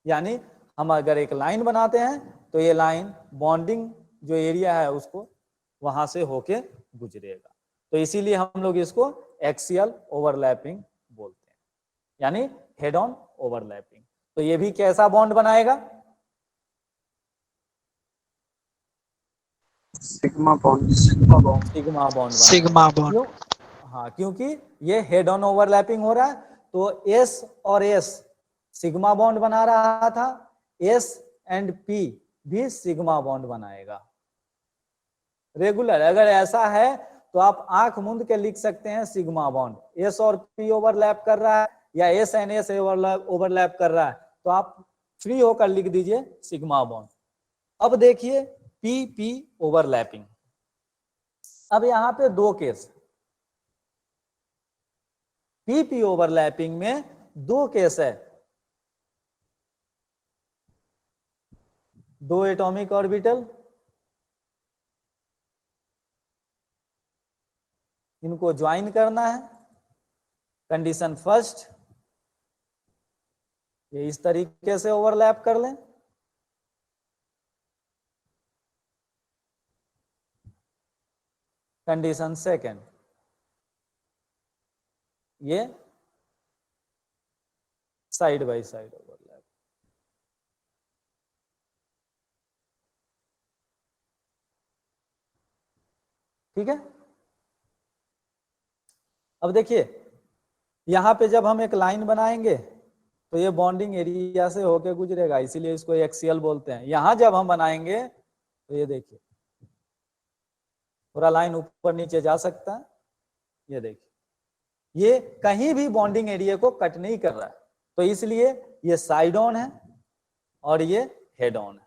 यानी हम अगर एक लाइन बनाते हैं तो ये लाइन बॉन्डिंग जो एरिया है उसको वहां से होके गुजरेगा। तो इसीलिए हम लोग इसको एक्सियल ओवरलैपिंग बोलते हैं, यानी हेड ऑन ओवरलैपिंग। तो ये भी कैसा बॉन्ड बनाएगा? Sigma bond. Sigma bond sigma बनाएगा। बॉन्ड। क्यों? हाँ, क्योंकि ये हेड ऑन ओवरलैपिंग हो रहा है, तो एस और एस सिग्मा बॉन्ड बना रहा था, एस एंड पी भी सिग्मा बॉन्ड बनाएगा रेगुलर। अगर ऐसा है तो आप आंख मूंद के लिख सकते हैं सिग्मा बॉन्ड। एस और पी ओवरलैप कर रहा है या एस एंड एस ओवरलैप कर रहा है तो आप फ्री होकर लिख दीजिए सिग्मा बॉन्ड। अब देखिए पी पी ओवरलैपिंग। अब यहां पे दो केस, पी पी ओवरलैपिंग में दो केस है, दो एटॉमिक ऑर्बिटल, इनको ज्वाइन करना है। कंडीशन फर्स्ट, ये इस तरीके से ओवरलैप कर लें। कंडीशन सेकंड, ये साइड बाय साइड ओवरलैप। ठीक है। अब देखिए यहां पे जब हम एक लाइन बनाएंगे तो ये बॉन्डिंग एरिया से होके गुजरेगा, इसीलिए इसको एक्सियल बोलते हैं। यहां जब हम बनाएंगे तो ये देखिए पूरा लाइन ऊपर नीचे जा सकता है, ये देखिए ये कहीं भी बॉन्डिंग एरिया को कट नहीं कर रहा है, तो इसलिए ये साइड ऑन है और ये हेड ऑन है।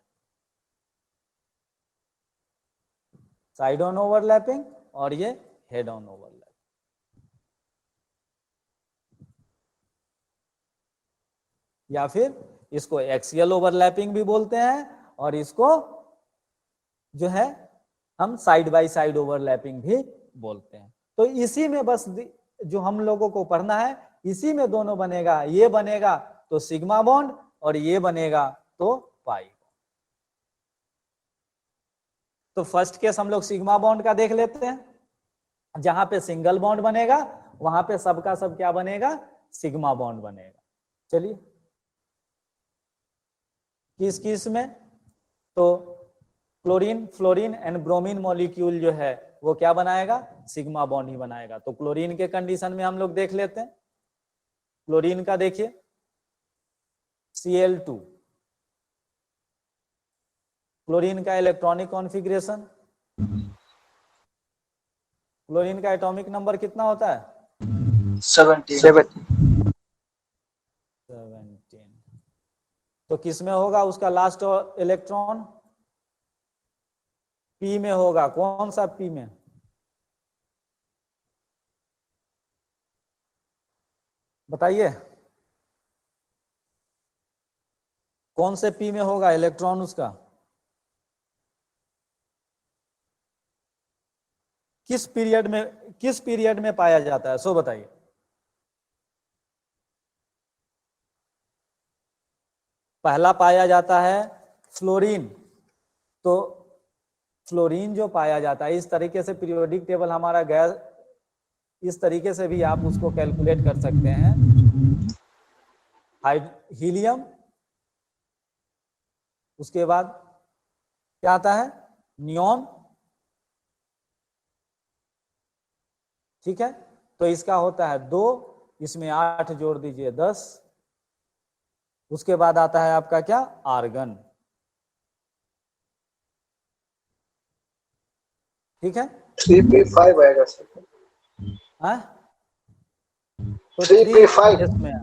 साइड ऑन ओवरलैपिंग और ये हेड ऑन ओवरलैपिंग। या फिर इसको एक्सियल ओवरलैपिंग भी बोलते हैं और इसको जो है हम साइड बाय साइड ओवरलैपिंग भी बोलते हैं। तो इसी में बस जो हम लोगों को पढ़ना है, इसी में दोनों बनेगा, ये बनेगा तो सिग्मा बॉन्ड और ये बनेगा तो पाई। तो फर्स्ट केस हम लोग सिग्मा बॉन्ड का देख लेते हैं। जहां पे सिंगल बॉन्ड बनेगा वहां पे सबका सब क्या बनेगा? सिग्मा बॉन्ड बनेगा। चलिए किस किस में? तो chlorine, fluorine and bromine molecule जो है वो क्या बनाएगा? सिग्मा बॉन्ड ही बनाएगा। तो क्लोरीन के कंडीशन में हम लोग देख लेते हैं। क्लोरीन का देखिए Cl2, क्लोरीन का इलेक्ट्रॉनिक कॉन्फ़िगरेशन, क्लोरीन का एटॉमिक नंबर कितना होता है? 17। तो किस में होगा उसका लास्ट इलेक्ट्रॉन? पी में होगा। कौन सा पी में? बताइए कौन से पी में होगा इलेक्ट्रॉन उसका? किस पीरियड में पाया जाता है, सो बताइए। पहला पाया जाता है फ्लोरीन। तो फ्लोरीन जो पाया जाता है, इस तरीके से पीरियोडिक टेबल हमारा गैस, इस तरीके से भी आप उसको कैलकुलेट कर सकते हैं। हीलियम, उसके बाद क्या आता है? नियॉन। ठीक है, तो इसका होता है 2, इसमें 8 जोड़ दीजिए 10। उसके बाद आता है आपका क्या? आर्गन। ठीक है, 3p5 आएगा सर। हाँ तो 3p5 3s में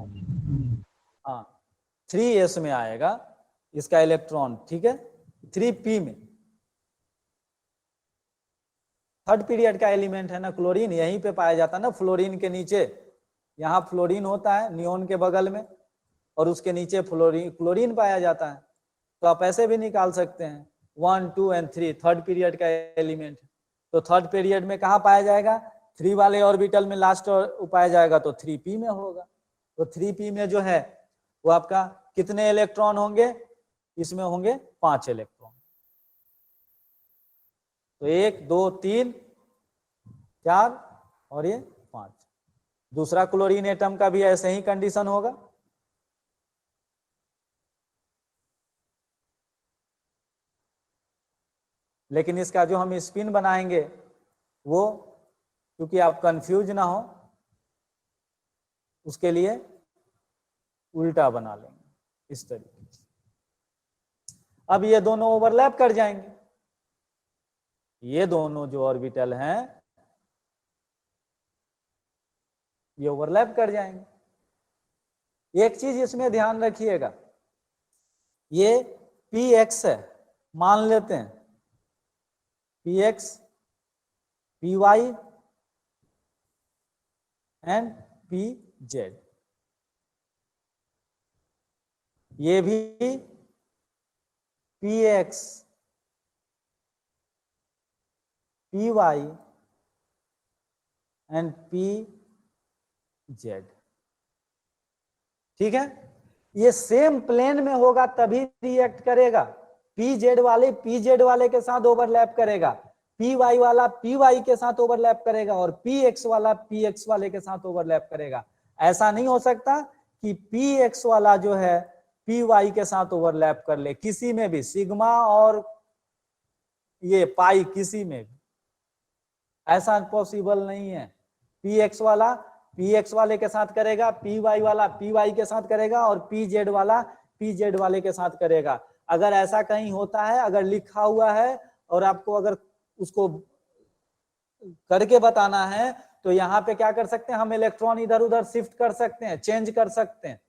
हाँ 3s में आएगा इसका इलेक्ट्रॉन, ठीक है। 3p में थर्ड पीरियड का एलिमेंट है ना क्लोरीन, यहीं पे पाया जाता है ना, फ्लोरीन के नीचे, यहाँ फ्लोरीन होता है नियोन के बगल में और उसके नीचे क्लोरीन पाया जाता है। तो आप ऐसे भी निकाल सकते हैं 1 2 और 3 थर्ड पीरियड का एलिमेंट। तो थर्ड पीरियड में कहाँ पाया जाएगा, 3 वाले ऑर्बिटल में लास्ट पाया जाएगा, तो 3p में होगा। तो 3p में जो है वो आपका कितने इलेक्ट्रॉन होंगे, इसमें होंगे 5 इलेक्ट्रॉन। तो 1 2 3 4 और ये 5। दूसरा क्लोरीन एटम का भी ऐसे ही कंडीशन होगा। लेकिन इसका जो हम स्पिन बनाएंगे वो, क्योंकि आप कंफ्यूज ना हो, उसके लिए उल्टा बना लेंगे इस तरीके से। अब ये दोनों ओवरलैप कर जाएंगे, ये दोनों जो ऑर्बिटल हैं ये ओवरलैप कर जाएंगे। एक चीज इसमें ध्यान रखिएगा, ये px है, मान लेते हैं px py एंड pz, ये भी px py एंड pz, ठीक है। ये सेम प्लेन में होगा तभी रिएक्ट करेगा। pz वाले pz वाले के साथ ओवरलैप करेगा, py वाला py के साथ ओवरलैप करेगा और px वाला px वाले के साथ ओवरलैप करेगा। ऐसा नहीं हो सकता कि px वाला जो है py के साथ ओवरलैप कर ले, किसी में भी, सिग्मा और ये पाई किसी में भी ऐसा पॉसिबल नहीं है। px वाला px वाले के साथ करेगा, py वाला py के साथ करेगा और pz वाला pz वाले के साथ करेगा। अगर ऐसा कहीं होता है, अगर लिखा हुआ है और आपको अगर उसको करके बताना है, तो यहाँ पे क्या कर सकते हैं, हम इलेक्ट्रॉन इधर उधर शिफ्ट कर सकते हैं, चेंज कर सकते हैं।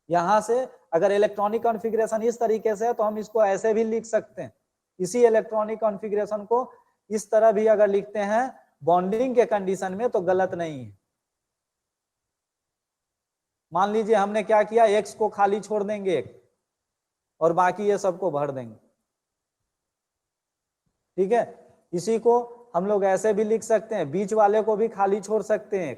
यहां से अगर इलेक्ट्रॉनिक कॉन्फ़िगरेशन इस तरीके से है तो हम इसको ऐसे भी लिख सकते हैं। इसी इलेक्ट्रॉनिक कॉन्फ़िगरेशन को इस तरह भी अगर लिखते हैं बॉन्डिंग के कंडीशन में तो गलत नहीं है। मान लीजिए हमने क्या किया, एक्स को खाली छोड़ देंगे और बाकी ये सबको भर देंगे, ठीक है। इसी को हम लोग ऐसे भी लिख सकते हैं, बीच वाले को भी खाली छोड़ सकते हैं।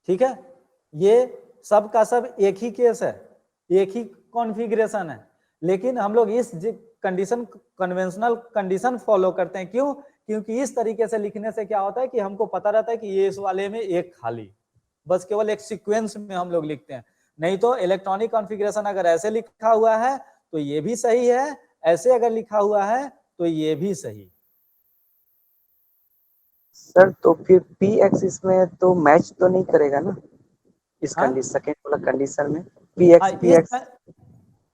ठीक है, ये सब का सब एक ही केस है, एक ही कॉन्फ़िगरेशन है, लेकिन हम लोग इस कंडीशन, कन्वेंशनल कंडीशन फॉलो करते हैं। क्यों? क्योंकि इस तरीके से लिखने से क्या होता है कि हमको पता रहता है कि ये इस वाले में एक खाली, बस केवल एक सीक्वेंस में हम लोग लिखते हैं। नहीं तो इलेक्ट्रॉनिक कॉन्फ़िगरेशन अगर ऐसे लिखा हुआ है तो ये भी सही है, ऐसे अगर लिखा हुआ है तो ये भी सही। सर तो फिर px इसमें तो मैच तो नहीं करेगा ना, इस हाँ? कंडीशन, सेकेंड वाला कंडीशन में px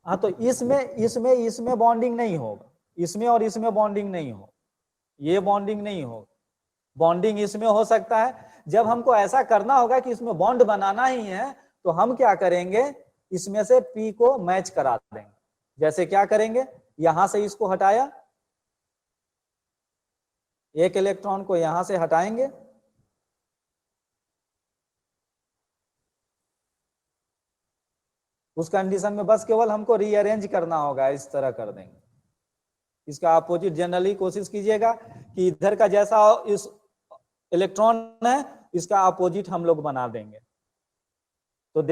हाँ तो इसमें बॉन्डिंग नहीं होगा, इसमें और इसमें बॉन्डिंग नहीं हो, ये बॉन्डिंग नहीं हो। बॉन्डिंग इसमें हो सकता है, जब हमको ऐसा करना होगा कि इसमें बॉन्ड बनाना ही है तो हम क्या करेंगे, इसमें से p को मैच करा देंगे। जैसे क्या करेंगे, यहां से इसको हटाया, एक इलेक्ट्रॉन को यहां से हटाएंगे, उस कंडीशन में बस केवल हमको रीअरेंज करना होगा, इस तरह कर देंगे। इसका अपोजिट जनरली कोशिश कीजिएगा कि इधर का जैसा इस इलेक्ट्रॉन है इसका अपोजिट हम लोग बना देंगे। तो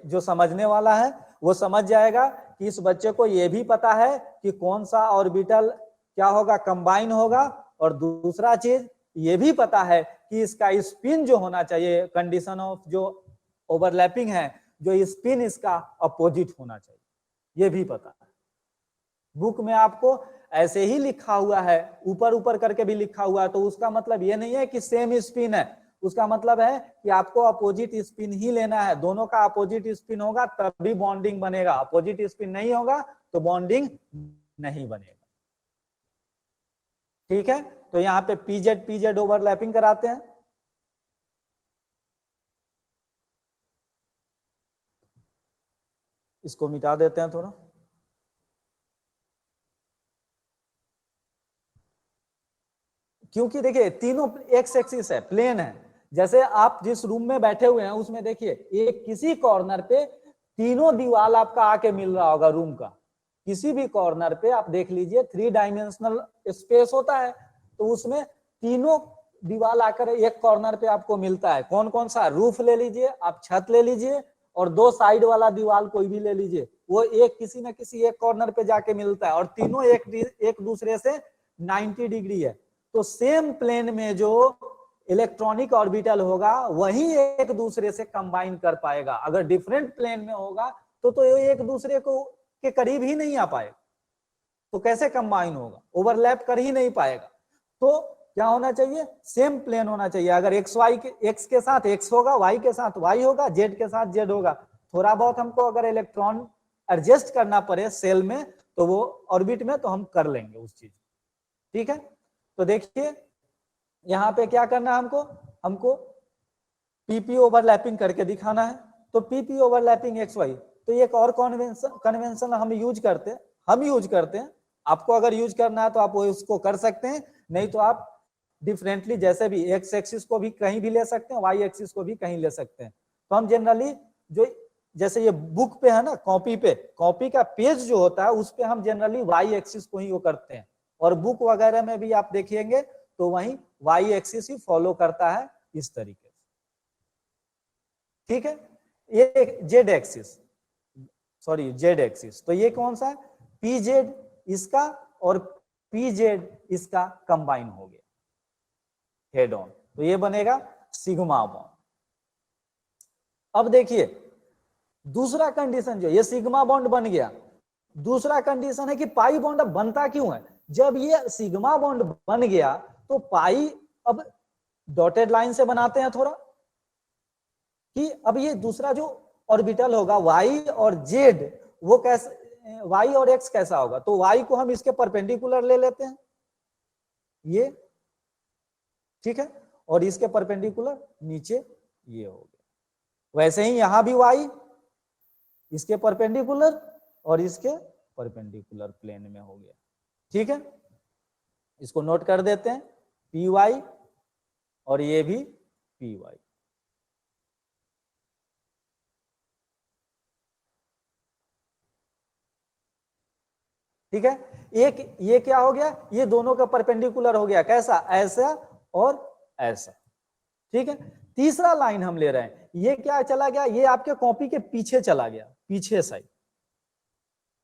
जो समझने वाला है वो समझ जाएगा कि इस बच्चे को ये भी पता है कि कौन सा ऑर्बिटल क्या होगा, कंबाइन होगा, और दूसरा चीज ये भी पता है कि इसका स्पिन जो होना चाहिए, कंडीशन ऑफ जो ओवरलैपिंग है, जो स्पिन इसका अपोजिट होना चाहिए, ये भी पता है। बुक में आपको ऐसे ही लिखा हुआ है, ऊपर ऊपर करके भी लिखा हुआ है, तो उसका मतलब ये नहीं है कि सेम स्पिन है, उसका मतलब है कि आपको अपोजिट स्पिन ही लेना है, दोनों का अपोजिट स्पिन होगा तभी बॉन्डिंग बनेगा, अपोजिट स्पिन नहीं होगा तो बॉन्डिंग नहीं बनेगा। ठीक है, तो यहाँ पे पीजेड पीजेड ओवरलैपिंग कराते हैं। इसको मिटा देते हैं थोड़ा, क्योंकि देखिए तीनों एक्स एक्सिस है, प्लेन है। जैसे आप जिस रूम में बैठे हुए हैं उसमें देखिए एक किसी कॉर्नर पे तीनों दीवार आपका आके मिल रहा होगा रूम का, किसी भी कॉर्नर पे आप देख लीजिए 3 डायमेंशनल स्पेस होता है, तो उसमें तीनों दीवार आकर एक कॉर्नर पे आपको मिलता है। कौन कौन सा? रूफ ले लीजिए, आप छत ले लीजिए, और 2 साइड वाला दीवार कोई भी ले लीजिए, वो एक किसी न किसी एक कॉर्नर पे जाके मिलता है, और तीनों एक दूसरे से 90 डिग्री है। तो सेम प्लेन में जो इलेक्ट्रॉनिक ऑर्बिटल होगा वही एक दूसरे से कंबाइन कर पाएगा। अगर डिफरेंट प्लेन में होगा तो ये एक दूसरे को के करीब ही नहीं आ पाएगा, तो कैसे कंबाइन होगा? ओवरलैप कर ही नहीं पाएगा। तो क्या होना चाहिए? सेम प्लेन होना चाहिए। अगर एक्स वाई के एक्स के साथ एक्स होगा, वाई के साथ वाई होगा, जेड के साथ जेड होगा। थोड़ा बहुत हमको अगर इलेक्ट्रॉन एडजस्ट करना पड़े सेल में तो वो ऑर्बिट में, तो हम कर लेंगे उस चीज। ठीक है, तो देखिए यहाँ पे क्या करना है हमको पीपी ओवरलैपिंग करके दिखाना है। तो पीपी ओवरलैपिंग एक्स वाई, तो एक और कन्वेंशन हम यूज करते हैं। आपको अगर यूज करना है तो आप उसको कर सकते हैं, नहीं तो आप डिफरेंटली जैसे भी एक्स एक्सिस को भी कहीं भी ले सकते हैं, वाई एक्सिस को भी कहीं ले सकते हैं। तो हम जनरली जो जैसे ये बुक पे है ना, कॉपी का पेज जो होता है उस पे हम जनरली वाई एक्सिस को ही वो करते हैं, और बुक वगैरह में भी आप देखिएंगे तो वही वाई एक्सिस ही फॉलो करता है इस तरीके से। ठीक है, ये जेड एक्सिस, तो ये कौन सा है? पी जेड इसका और पी जेड इसका कंबाइन हो गया हेड ऑन, तो ये बनेगा सिग्मा बॉन्ड। अब देखिए दूसरा कंडीशन, जो ये सिग्मा बॉन्ड बन गया, दूसरा कंडीशन है कि पाई बॉन्ड अब बनता क्यों है? जब ये सिग्मा बॉन्ड बन गया तो पाई, अब डॉटेड लाइन से बनाते हैं थोड़ा, कि अब ये दूसरा जो ऑर्बिटल होगा वाई और जेड, वो कैसे, वाई और एक्स कैसा होगा? तो वाई को हम इसके परपेंडिकुलर ले लेते हैं, ये ठीक है, और इसके परपेंडिकुलर नीचे ये हो गया। वैसे ही यहां भी वाई इसके परपेंडिकुलर और इसके परपेंडिकुलर प्लेन में हो गया। ठीक है, इसको नोट कर देते हैं, पी वाई और ये भी पी वाई। ठीक है, एक ये क्या हो गया? ये दोनों का परपेंडिकुलर हो गया, कैसा? ऐसा और ऐसा। ठीक है, तीसरा लाइन हम ले रहे हैं, ये क्या चला गया? ये आपके कॉपी के पीछे चला गया, पीछे साइड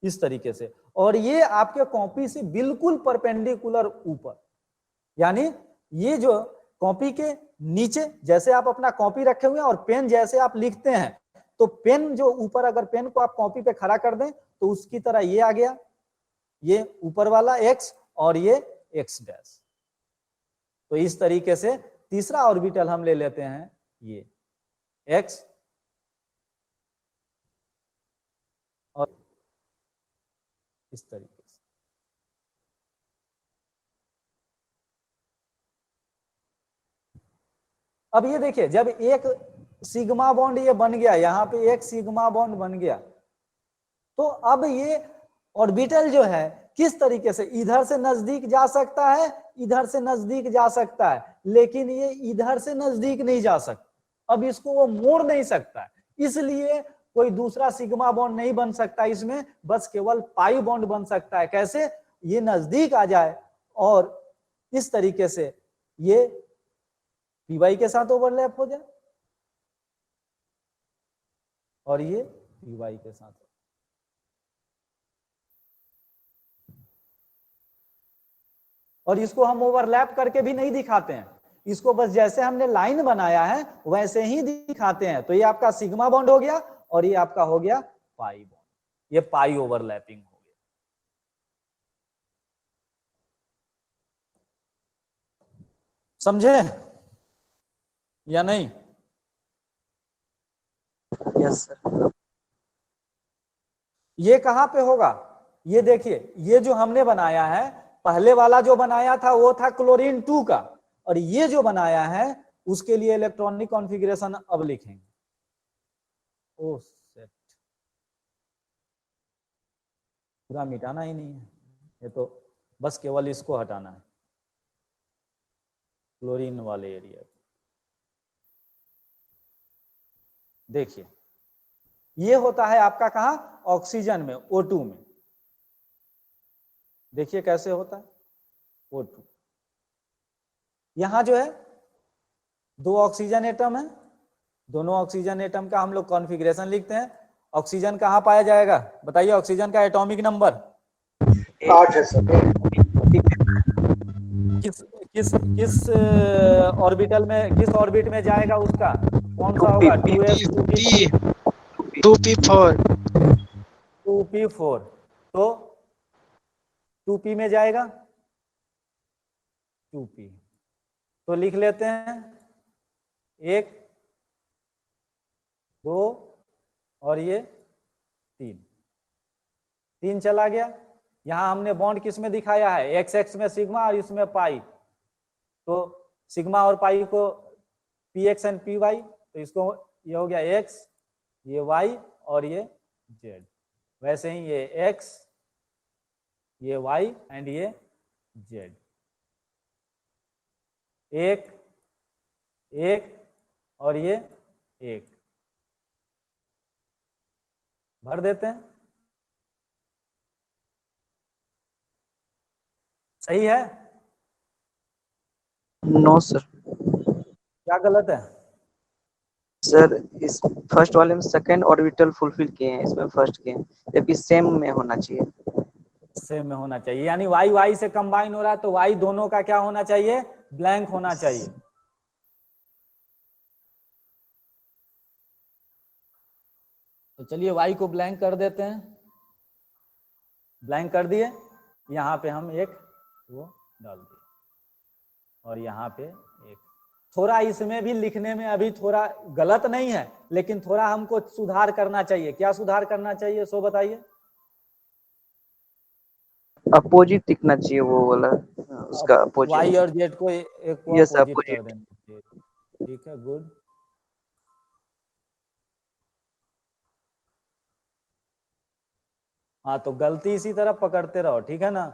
इस तरीके से, और ये आपके कॉपी से बिल्कुल परपेंडिकुलर ऊपर। यानी ये जो कॉपी के नीचे, जैसे आप अपना कॉपी रखे हुए हैं और पेन जैसे आप लिखते हैं, तो पेन जो ऊपर, अगर पेन को आप कॉपी पे खड़ा कर दें तो उसकी तरह ये आ गया, ये ऊपर वाला एक्स और ये एक्स डैश। तो इस तरीके से तीसरा ऑर्बिटल हम ले लेते हैं, ये एक्स और इस तरीके से। अब ये देखिए, जब एक सिग्मा बॉन्ड ये बन गया, यहाँ पे एक सिग्मा बॉन्ड बन गया, तो अब ये ऑर्बिटल जो है किस तरीके से, इधर से नजदीक जा सकता है, इधर से नजदीक जा सकता है, लेकिन ये इधर से नजदीक नहीं जा सकता। अब इसको वो मोड़ नहीं सकता है, इसलिए कोई दूसरा सिग्मा बॉन्ड नहीं बन सकता इसमें, बस केवल पाई बॉन्ड बन सकता है। कैसे? ये नजदीक आ जाए और इस तरीके से ये पी वाई के साथ ओवरलैप हो जाए और ये पी वाई के साथ। और इसको हम ओवरलैप करके भी नहीं दिखाते हैं, इसको बस जैसे हमने लाइन बनाया है वैसे ही दिखाते हैं। तो ये आपका सिग्मा बॉन्ड हो गया और ये आपका हो गया पाई बॉन्ड, ये पाई ओवरलैपिंग हो गया। समझे? या नहीं? Yes sir. ये कहां पे होगा? ये देखिए, ये जो हमने बनाया है, पहले वाला जो बनाया था वो था क्लोरीन 2 का, और ये जो बनाया है उसके लिए इलेक्ट्रॉनिक कॉन्फ़िगरेशन अब लिखेंगे। ओह शिट, पूरा मिटाना ही नहीं है ये तो, बस केवल इसको हटाना है, क्लोरीन वाले एरिया। देखिए ये होता है आपका कहां? ऑक्सीजन में, O2 में। देखिए कैसे होता है O2। यहां जो है 2 ऑक्सीजन एटम है, दोनों ऑक्सीजन एटम का हम लोग कॉन्फ़िगरेशन लिखते हैं। ऑक्सीजन कहां पाया जाएगा बताइए? ऑक्सीजन का एटॉमिक नंबर 8 है सर। किस किस किस ऑर्बिटल में, किस ऑर्बिट में जाएगा उसका? कौन सा होगा? 2s 2p4 2p4, तो 2p में जाएगा 2p, तो लिख लेते हैं 1 2 और ये 3 चला गया। यहां हमने बॉन्ड किस में दिखाया है? x में सिग्मा और इसमें पाई, तो सिग्मा और पाई को px एंड py, तो इसको ये हो गया x, ये y और ये z। वैसे ही ये x, ये y एंड ये z। 1 1 और ये 1 भर देते हैं। सही है? No sir. क्या गलत है? सर इस फर्स्ट वाले में सेकंड ऑर्बिटल फुलफिल किए हैं, इसमें फर्स्ट किए हैं, जबकि सेम में होना चाहिए। सेम में होना चाहिए, यानी y y से कंबाइन हो रहा है तो y दोनों का क्या होना चाहिए? ब्लैंक होना चाहिए। तो चलिए y को ब्लैंक कर देते हैं। ब्लैंक कर दिए, यहाँ पे हम एक वो डाल दिए और यहाँ पे एक। थोड़ा इसमें भी लिखने में अभी थोड़ा गलत नहीं है, लेकिन थोड़ा हमको सुधार करना चाहिए। क्या सुधार करना चाहिए सो बताइए? अपोजिट दिखना चाहिए वो वाला, उसका y अपोजिट। और z को एक को यस अपोजिट कर अपोजिट। देना चाहिए। ठीक है, गुड। हाँ, तो गलती इसी तरह पकड़ते रहो, ठीक है ना?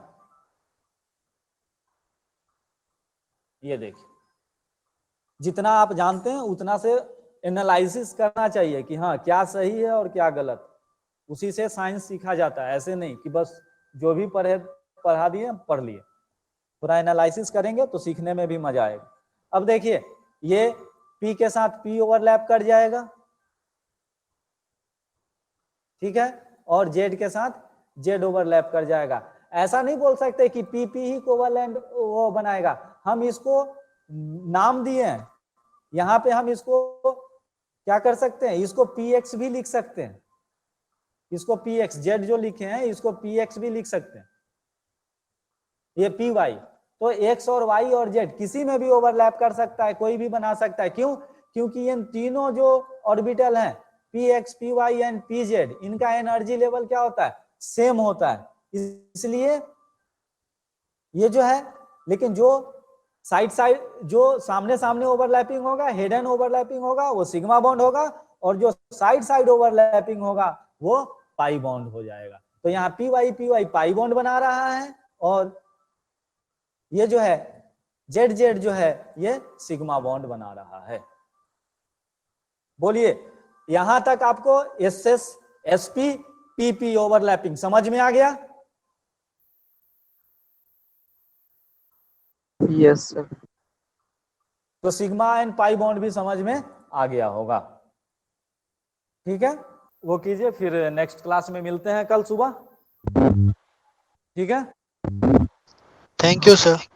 ये देखिए, जितना आप जानते हैं उतना से एनालिसिस करना चाहिए कि हाँ क्या सही है और क्या गलत। उसी से साइंस सीखा जाता है, ऐसे नहीं कि बस जो भी पढ़ा दिए पढ़ लिए। थोड़ा एनालिसिस करेंगे तो सीखने में भी मजा आएगा। अब देखिए, ये P के साथ P ओवरलैप कर जाएगा, ठीक है, और Z के साथ Z ओवरलैप कर जाएगा। ऐसा नहीं बोल सकते कि PP ही कोवलेंट वो बनाएगा। हम इसको नाम दिए हैं, यहाँ पे हम इसको क्या कर सकते हैं? इसको PX भी लिख सकते हैं, इसको PX, Z जो लिखे हैं इसको PX भी लिख सकते हैं, ये PY। तो X और Y और Z किसी में भी ओवरलैप कर सकता है, कोई भी बना सकता है। क्यों? क्योंकि ये तीनों जो ऑर्बिटल हैं PX, PY एंड PZ, इनका एनर्जी लेवल क्या होता है? सेम होता है। इसलिए ये जो है, लेकिन जो साइड जो सामने सामने ओवरलैपिंग होगा, हेड एंड ओवरलैपिंग होगा, वो सिग्मा बॉन्ड होगा, और जो साइड ओवरलैपिंग होगा वो पाई बॉन्ड हो जाएगा। तो यहाँ PY पाई बॉन्ड बना रहा है, और ये जो है ZZ जो है ये सिग्मा बॉन्ड बना रहा है। बोलिए, यहां तक आपको SS, SP, PP ओवरलैपिंग समझ में आ गया? Yes sir. तो सिग्मा एंड पाई बॉन्ड भी समझ में आ गया होगा, ठीक है? वो कीजिए, फिर नेक्स्ट क्लास में मिलते हैं कल सुबह, ठीक है? Thank you sir.